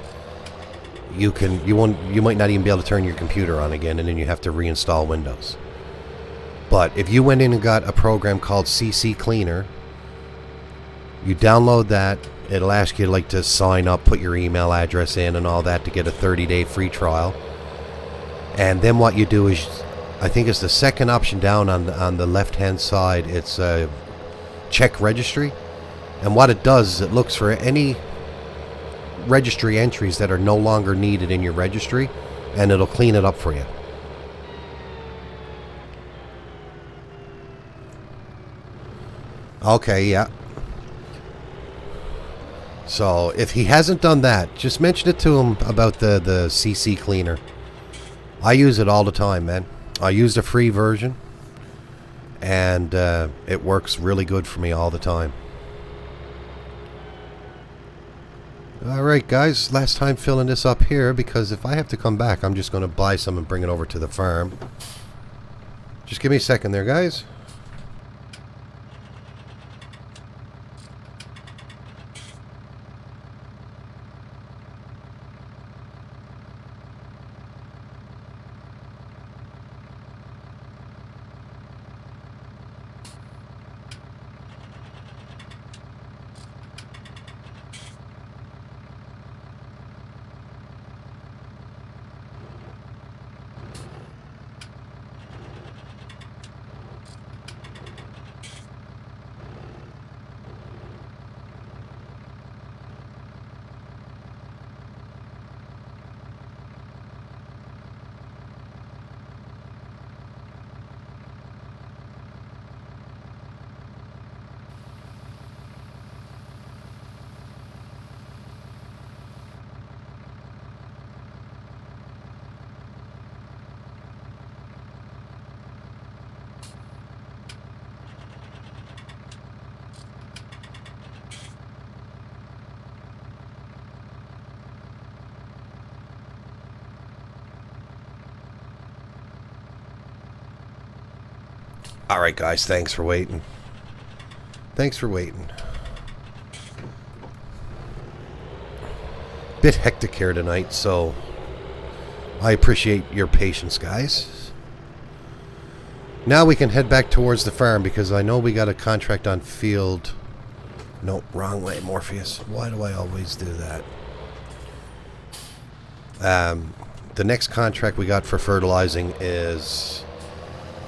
you might not even be able to turn your computer on again, and then you have to reinstall Windows. But if you went in and got a program called CC Cleaner, you download that. It'll ask you like to sign up, put your email address in and all that to get a 30-day free trial. And then what you do is, I think it's the second option down on the left-hand side. It's check registry. And what it does is it looks for any registry entries that are no longer needed in your registry, and it'll clean it up for you. Okay, yeah. So if he hasn't done that, just mention it to him about the CC Cleaner. I use it all the time, man. I use the free version, and it works really good for me all the time. Alright guys, last time filling this up here, because if I have to come back, I'm just going to buy some and bring it over to the farm. Just give me a second there, guys. Alright guys, thanks for waiting. Thanks for waiting. Bit hectic here tonight, so I appreciate your patience, guys. Now we can head back towards the farm, because I know we got a contract on field. No, wrong way, Morpheus. Why do I always do that? The next contract we got for fertilizing is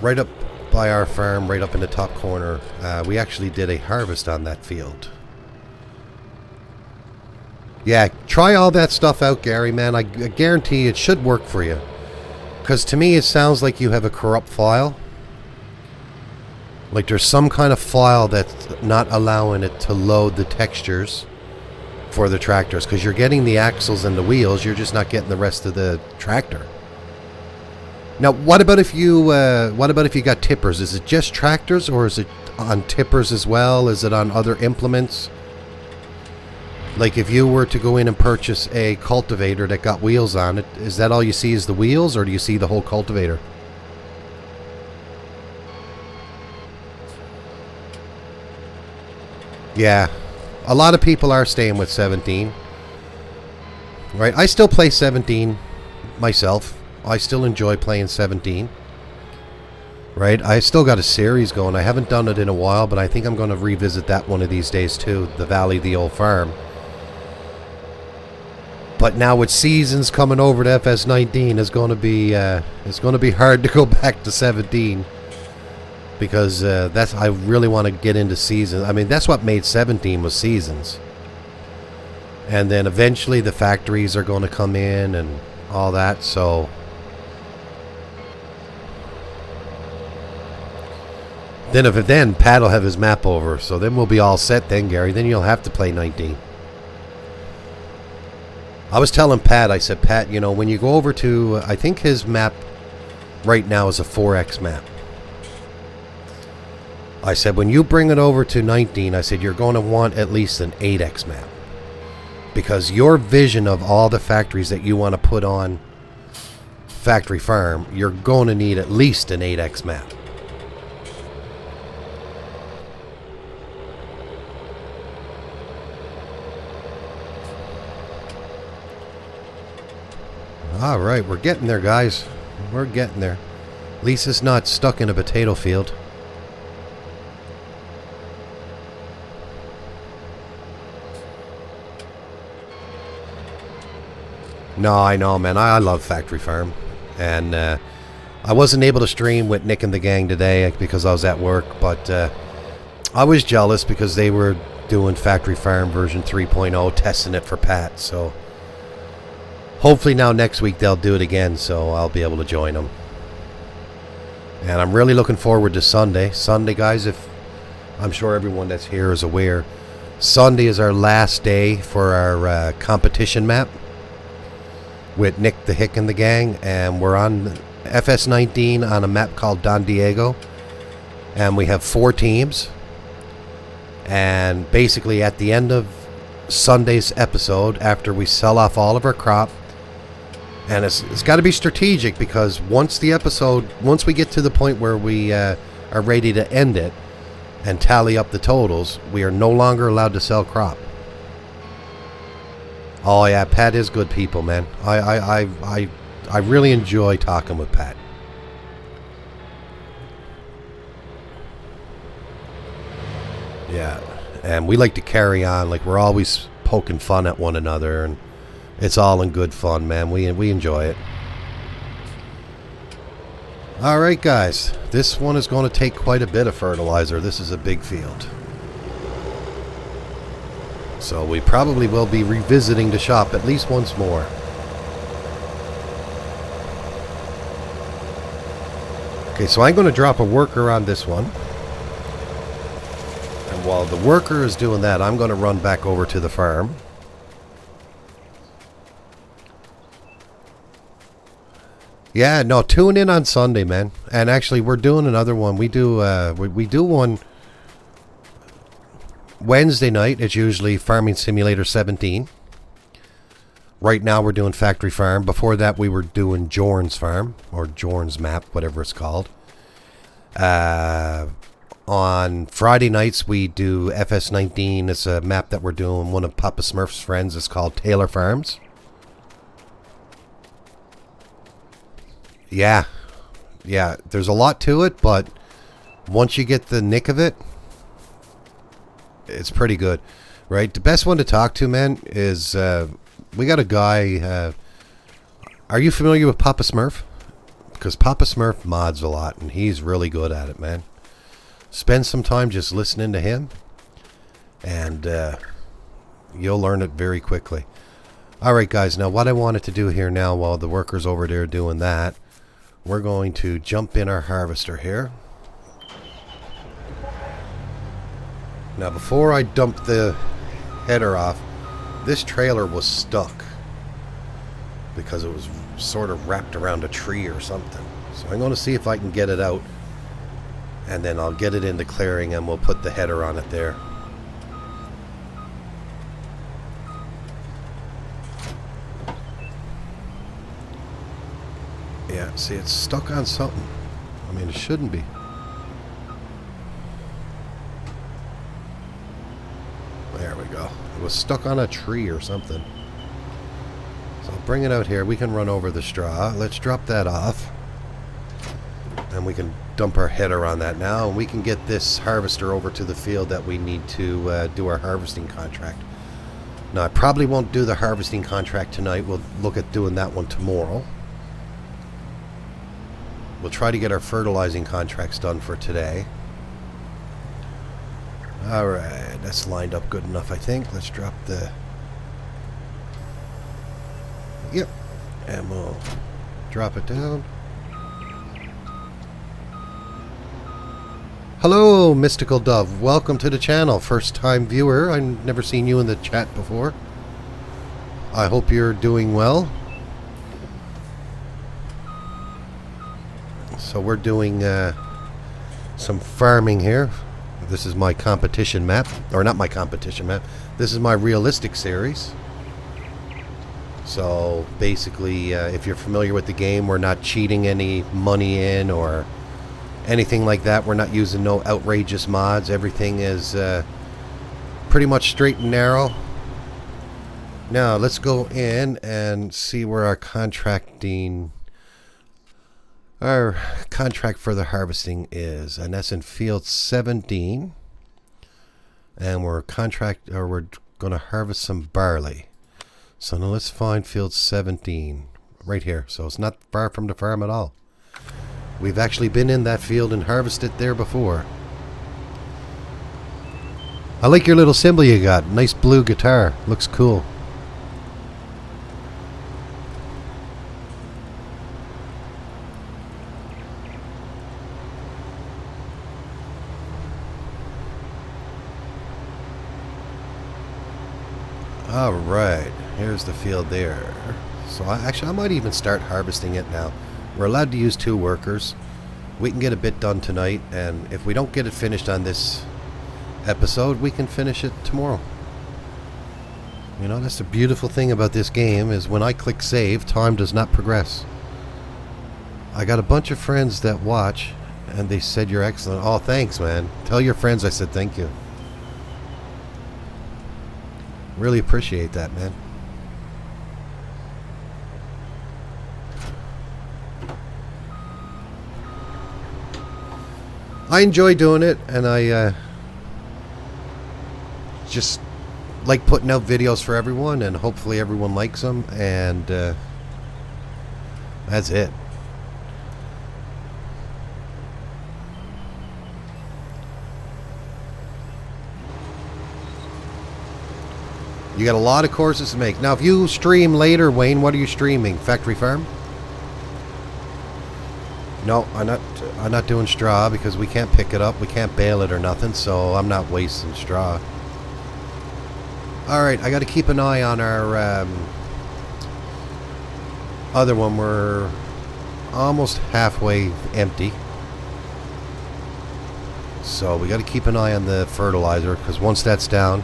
right up by our farm, right up in the top corner. We actually did a harvest on that field. Yeah, try all that stuff out, Gary, man. I guarantee it should work for you. Because to me, it sounds like you have a corrupt file. Like there's some kind of file that's not allowing it to load the textures for the tractors. Because you're getting the axles and the wheels, you're just not getting the rest of the tractor. Now, what about if you got tippers? Is it just tractors, or is it on tippers as well? Is it on other implements? Like if you were to go in and purchase a cultivator that got wheels on it, is that all you see is the wheels, or do you see the whole cultivator? Yeah, a lot of people are staying with 17. Right, I still play 17 myself. I still enjoy playing 17. Right, I still got a series going. I haven't done it in a while, but I think I'm going to revisit that one of these days too. The Valley, the Old Farm. But now with seasons coming over to FS19, it's going to be hard to go back to 17, because I really want to get into seasons. I mean, that's what made 17 was seasons, and then eventually the factories are going to come in and all that. So then Pat will have his map over, so then we'll be all set. Then Gary, then you'll have to play 19. I was telling Pat, I said, Pat, you know, when you go over to, I think his map right now is a 4X map. I said, when you bring it over to 19, I said, you're going to want at least an 8X map. Because your vision of all the factories that you want to put on Factory Farm, you're going to need at least an 8X map. Alright, we're getting there, guys. We're getting there. At least it's not stuck in a potato field. No, I know, man. I love Factory Farm. And I wasn't able to stream with Nick and the gang today because I was at work. But I was jealous because they were doing Factory Farm version 3.0, testing it for Pat. So hopefully now next week they'll do it again, so I'll be able to join them. And I'm really looking forward to Sunday. Sunday, guys, if I'm sure everyone that's here is aware, Sunday is our last day for our competition map with Nick the Hick and the gang, and we're on FS19 on a map called Don Diego, and we have 4 teams. And basically at the end of Sunday's episode, after we sell off all of our crop, and it's got to be strategic, because once we get to the point where we are ready to end it and tally up the totals, we are no longer allowed to sell crop. Oh yeah, Pat is good people, man. I really enjoy talking with Pat. Yeah, and we like to carry on, like we're always poking fun at one another, and it's all in good fun, man. We enjoy it. Alright, guys. This one is going to take quite a bit of fertilizer. This is a big field. So we probably will be revisiting the shop at least once more. Okay, so I'm going to drop a worker on this one. And while the worker is doing that, I'm going to run back over to the farm. Yeah, no, tune in on Sunday, man. And actually, we're doing another one. We do one Wednesday night. It's usually Farming Simulator 17. Right now, we're doing Factory Farm. Before that, we were doing Jorn's Farm, or Jorn's Map, whatever it's called. On Friday nights, we do FS19. It's a map that we're doing. One of Papa Smurf's friends is called Taylor Farms. Yeah, there's a lot to it, but once you get the nick of it, it's pretty good, right? The best one to talk to, man, is we got a guy Are you familiar with Papa Smurf? Because Papa Smurf mods a lot, and he's really good at it, man. Spend some time just listening to him, and you'll learn it very quickly. Alright guys, now what I wanted to do here now while the workers over there doing that, we're going to jump in our harvester here. Now before I dump the header off, this trailer was stuck because it was sort of wrapped around a tree or something. So I'm going to see if I can get it out, and then I'll get it into clearing and we'll put the header on it there. Yeah, see, it's stuck on something. I mean, it shouldn't be. There we go. It was stuck on a tree or something. So I'll bring it out here. We can run over the straw. Let's drop that off. And we can dump our header on that now. And we can get this harvester over to the field that we need to do our harvesting contract. Now, I probably won't do the harvesting contract tonight. We'll look at doing that one tomorrow. We'll try to get our fertilizing contracts done for today. Alright, that's lined up good enough, I think. Let's drop the... Yep. And we'll drop it down. Hello, Mystical Dove. Welcome to the channel. First time viewer. I've never seen you in the chat before. I hope you're doing well. So we're doing some farming here. This is my competition map. Or not my competition map. This is my realistic series. So basically, if you're familiar with the game, we're not cheating any money in or anything like that. We're not using no outrageous mods. Everything is pretty much straight and narrow. Now let's go in and see where our contract for the harvesting is, and that's in field 17, and we're going to harvest some barley. So now let's find field 17 right here. So it's not far from the farm at all. We've actually been in that field and harvested there before. I like your little symbol you got. Nice blue guitar. Looks cool. Alright, here's the field there. So I might even start harvesting it now. We're allowed to use 2 workers. We can get a bit done tonight, and if we don't get it finished on this episode, we can finish it tomorrow. You know, that's the beautiful thing about this game, is when I click save, time does not progress. I got a bunch of friends that watch, and they said you're excellent. Oh, thanks, man. Tell your friends I said thank you. Really appreciate that, man. I enjoy doing it, and I just like putting out videos for everyone, and hopefully everyone likes them, and that's it. You got a lot of courses to make. Now, if you stream later, Wayne, what are you streaming? Factory Farm? No, I'm not doing straw because we can't pick it up. We can't bale it or nothing, so I'm not wasting straw. Alright, I got to keep an eye on our other one. We're almost halfway empty. So we got to keep an eye on the fertilizer, because once that's down...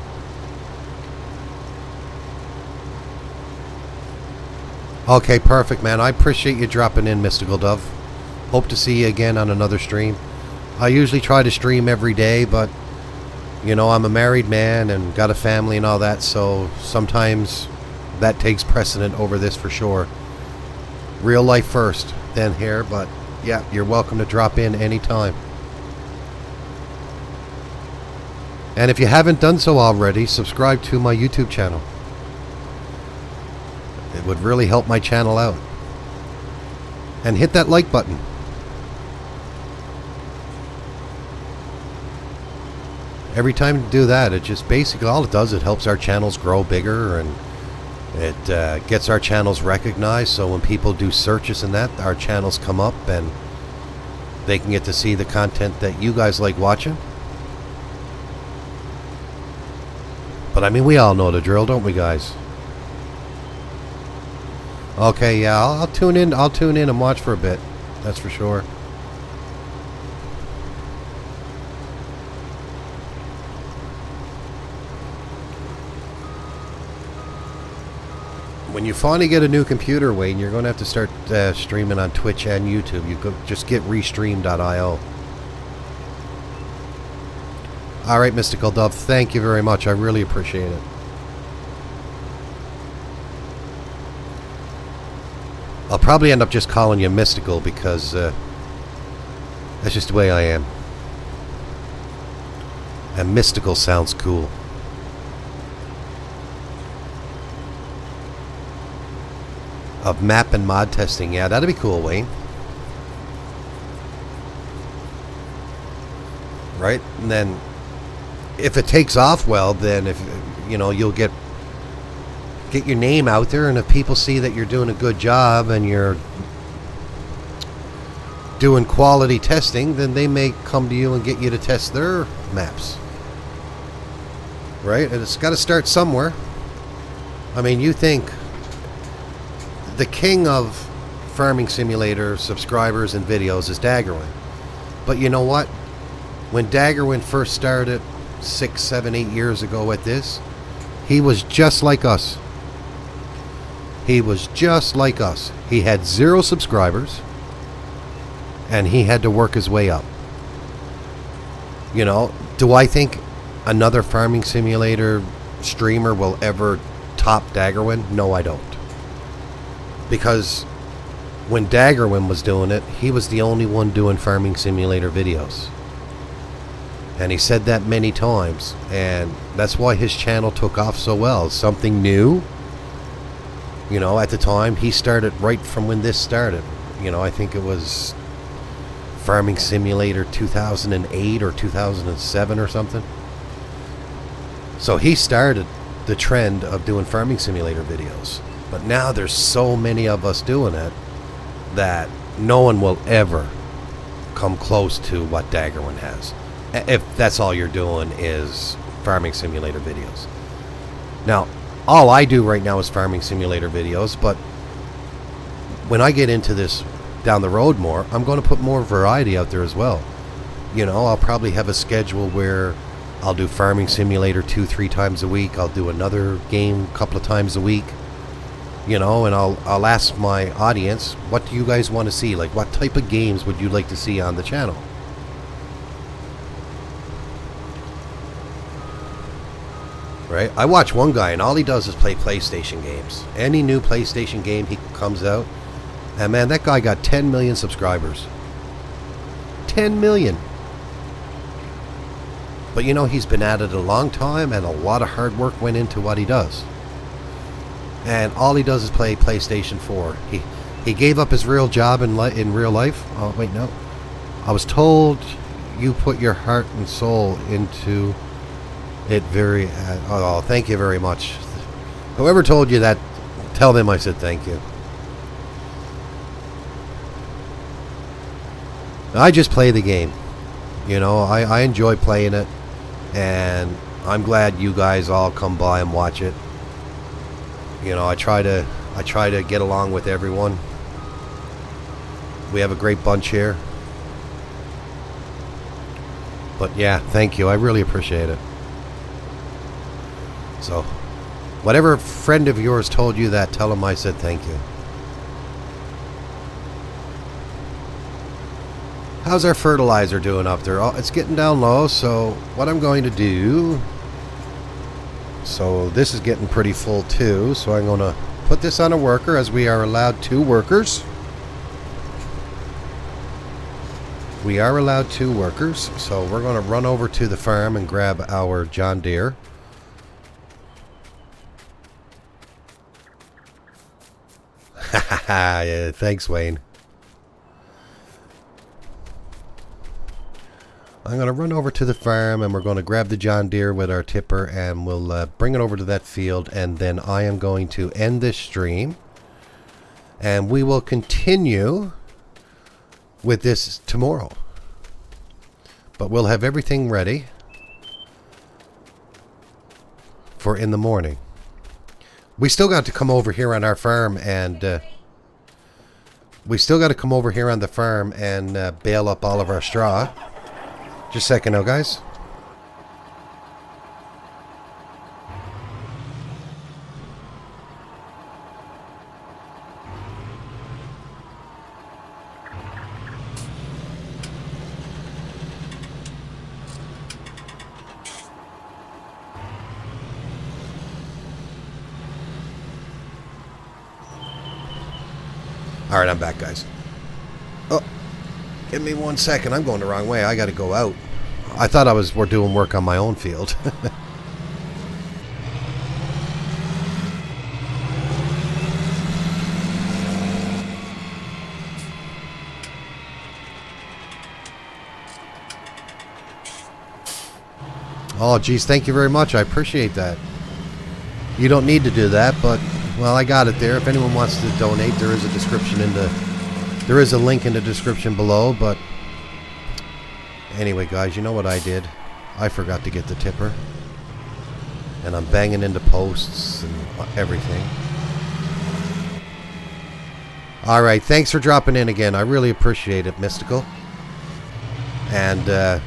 Okay, perfect, man. I appreciate you dropping in, Mystical Dove. Hope to see you again on another stream. I usually try to stream every day, but, you know, I'm a married man and got a family and all that, so sometimes that takes precedent over this for sure. Real life first, then here, but yeah, you're welcome to drop in anytime. And if you haven't done so already, subscribe to my YouTube channel. It would really help my channel out. And hit that like button. Every time you do that, it just basically all it does, it helps our channels grow bigger, and it gets our channels recognized. So when people do searches and that, our channels come up and they can get to see the content that you guys like watching. But I mean, we all know the drill, don't we, guys? Okay, yeah, I'll tune in. I'll tune in and watch for a bit. That's for sure. When you finally get a new computer, Wayne, you're going to have to start streaming on Twitch and YouTube. You go, just get restream.io. All right, Mystical Dove, thank you very much. I really appreciate it. I'll probably end up just calling you Mystical because that's just the way I am. And Mystical sounds cool. Of map and mod testing, yeah, that'd be cool, Wayne. Right? And then if it takes off well, then if you know, you'll get your name out there, and if people see that you're doing a good job and you're doing quality testing, then they may come to you and get you to test their maps. Right? And it's got to start somewhere. I mean, you think the king of farming simulator subscribers and videos is Daggerwin. But you know what? When Daggerwin first started 6, 7, 8 years ago at this, he was just like us. He was just like us. He had 0 subscribers, and he had to work his way up. You know, do I think another farming simulator streamer will ever top Daggerwin? No, I don't. Because when Daggerwin was doing it, he was the only one doing farming simulator videos. And he said that many times, and that's why his channel took off so well. Something new. You know, at the time, he started right from when this started. You know, I think it was Farming Simulator 2008 or 2007 or something. So he started the trend of doing Farming Simulator videos. But now there's so many of us doing it that no one will ever come close to what Daggerwin has. If that's all you're doing is Farming Simulator videos. Now, all I do right now is Farming Simulator videos, but when I get into this down the road more, I'm going to put more variety out there as well. You know, I'll probably have a schedule where I'll do Farming Simulator 2-3 times a week. I'll do another game a couple of times a week. You know, and I'll ask my audience, what do you guys want to see? Like, what type of games would you like to see on the channel? Right? I watch one guy, and all he does is play PlayStation games. Any new PlayStation game he comes out, and man, that guy got 10 million subscribers. 10 million. But you know, he's been at it a long time, and a lot of hard work went into what he does. And all he does is play PlayStation 4. He gave up his real job in real life. Oh, wait, no. I was told you put your heart and soul into it very... oh, thank you very much. Whoever told you that, tell them I said thank you. I just play the game. You know, I enjoy playing it. And I'm glad you guys all come by and watch it. You know, I try to get along with everyone. We have a great bunch here. But yeah, thank you. I really appreciate it. So, whatever friend of yours told you that, tell them I said thank you. How's our fertilizer doing up there? Oh, it's getting down low, so what I'm going to do... So this is getting pretty full too, so I'm going to put this on a worker, as we are allowed 2 workers. We are allowed 2 workers, so we're going to run over to the farm and grab our John Deere. Yeah, thanks, Wayne. I'm going to run over to the farm and we're going to grab the John Deere with our tipper and we'll bring it over to that field, and then I am going to end this stream and we will continue with this tomorrow. But we'll have everything ready for in the morning. We still got to come over here on our farm and bale up all of our straw. Just a second now, guys. All right, I'm back, guys. Oh, give me 1 second. I'm going the wrong way. I got to go out. I thought we're doing work on my own field. Oh, geez, thank you very much. I appreciate that. You don't need to do that, but well, I got it there. If anyone wants to donate, there is a link in the description below. But anyway, guys, you know what I did? I forgot to get the tipper, and I'm banging into posts and everything. All right, thanks for dropping in again. I really appreciate it, Mystical. And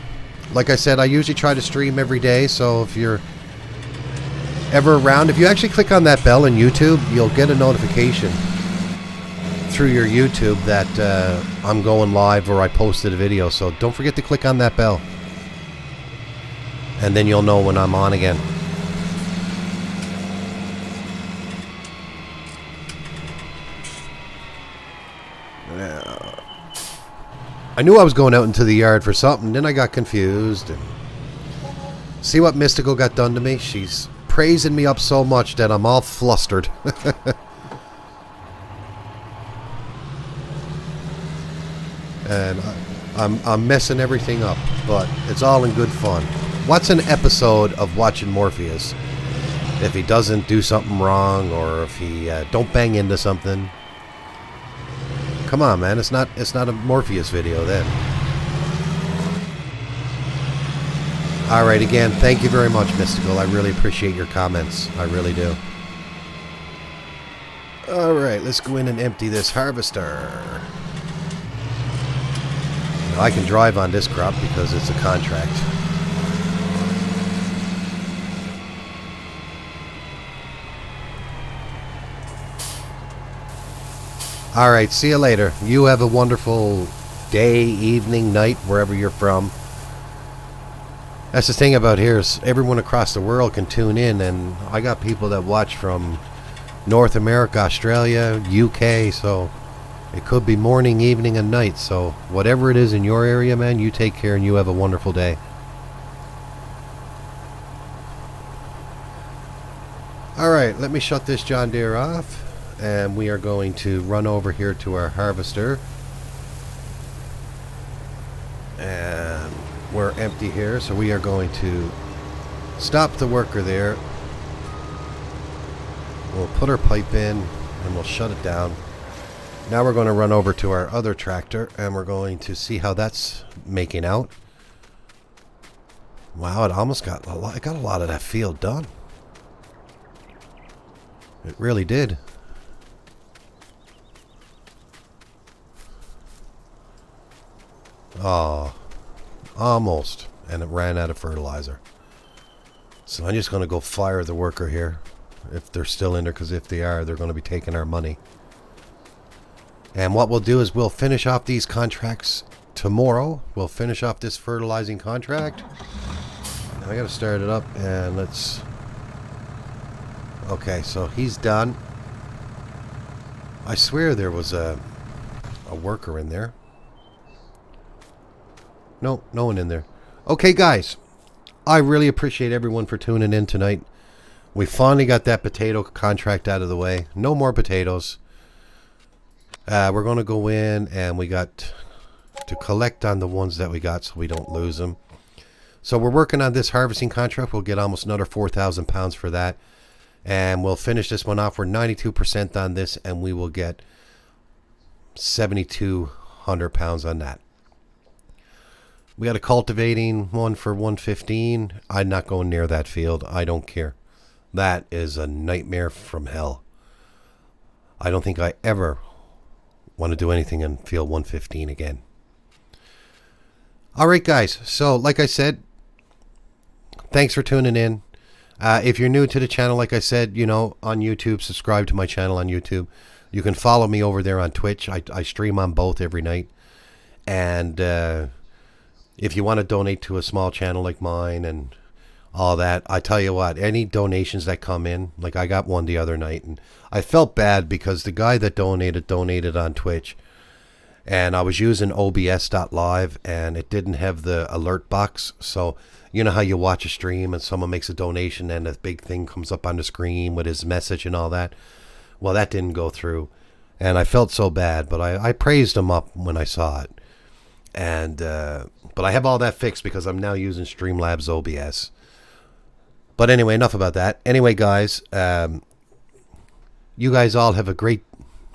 like I said, I usually try to stream every day, so if you're ever around, if you actually click on that bell in YouTube, you'll get a notification through your YouTube that I'm going live or I posted a video. So don't forget to click on that bell, and then you'll know when I'm on again. I knew I was going out into the yard for something, then I got confused. And see what Mystical got done to me? She's praising me up so much that I'm all flustered. And I'm messing everything up, but it's all in good fun. What's an episode of watching Morpheus if he doesn't do something wrong, or if he don't bang into something? Come on, man, it's not a Morpheus video then. All right, again, thank you very much, Mystical. I really appreciate your comments. I really do. All right, let's go in and empty this harvester. Now, I can drive on this crop because it's a contract. All right, see you later. You have a wonderful day, evening, night, wherever you're from. That's the thing about here is everyone across the world can tune in, and I got people that watch from North America, Australia, UK, so it could be morning, evening, and night. So whatever it is in your area, man, you take care and you have a wonderful day. All right, let me shut this John Deere off, and we are going to run over here to our harvester. And we're empty here, so we are going to stop the worker there. We'll put our pipe in and we'll shut it down. Now we're going to run over to our other tractor and we're going to see how that's making out. Wow, it almost got a lot. It got a lot of that field done. It really did. Oh, almost. And it ran out of fertilizer. So I'm just going to go fire the worker here. If they're still in there, because if they are, they're going to be taking our money. And what we'll do is we'll finish off these contracts tomorrow. We'll finish off this fertilizing contract. I got to start it up and let's... Okay, so he's done. I swear there was a worker in there. No, no one in there. Okay, guys. I really appreciate everyone for tuning in tonight. We finally got that potato contract out of the way. No more potatoes. We're going to go in and we got to collect on the ones that we got so we don't lose them. So we're working on this harvesting contract. We'll get almost another 4,000 pounds for that. And we'll finish this one off. We're 92% on this, and we will get 7,200 pounds on that. We got a cultivating one for 115. I'm not going near that field. I don't care. That is a nightmare from hell. I don't think I ever want to do anything in field 115 again. All right, guys. So, like I said, thanks for tuning in. If you're new to the channel, like I said, you know, on YouTube, subscribe to my channel on YouTube. You can follow me over there on Twitch. I stream on both every night. And if you want to donate to a small channel like mine and all that, I tell you what, any donations that come in, like I got one the other night, and I felt bad because the guy that donated on Twitch, and I was using OBS.live, and it didn't have the alert box. So you know how you watch a stream and someone makes a donation and a big thing comes up on the screen with his message and all that? Well, that didn't go through, and I felt so bad, but I praised him up when I saw it. And but I have all that fixed because I'm now using Streamlabs OBS. But anyway, enough about that. Anyway, guys, you guys all have a great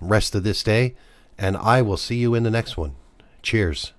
rest of this day, and I will see you in the next one. Cheers.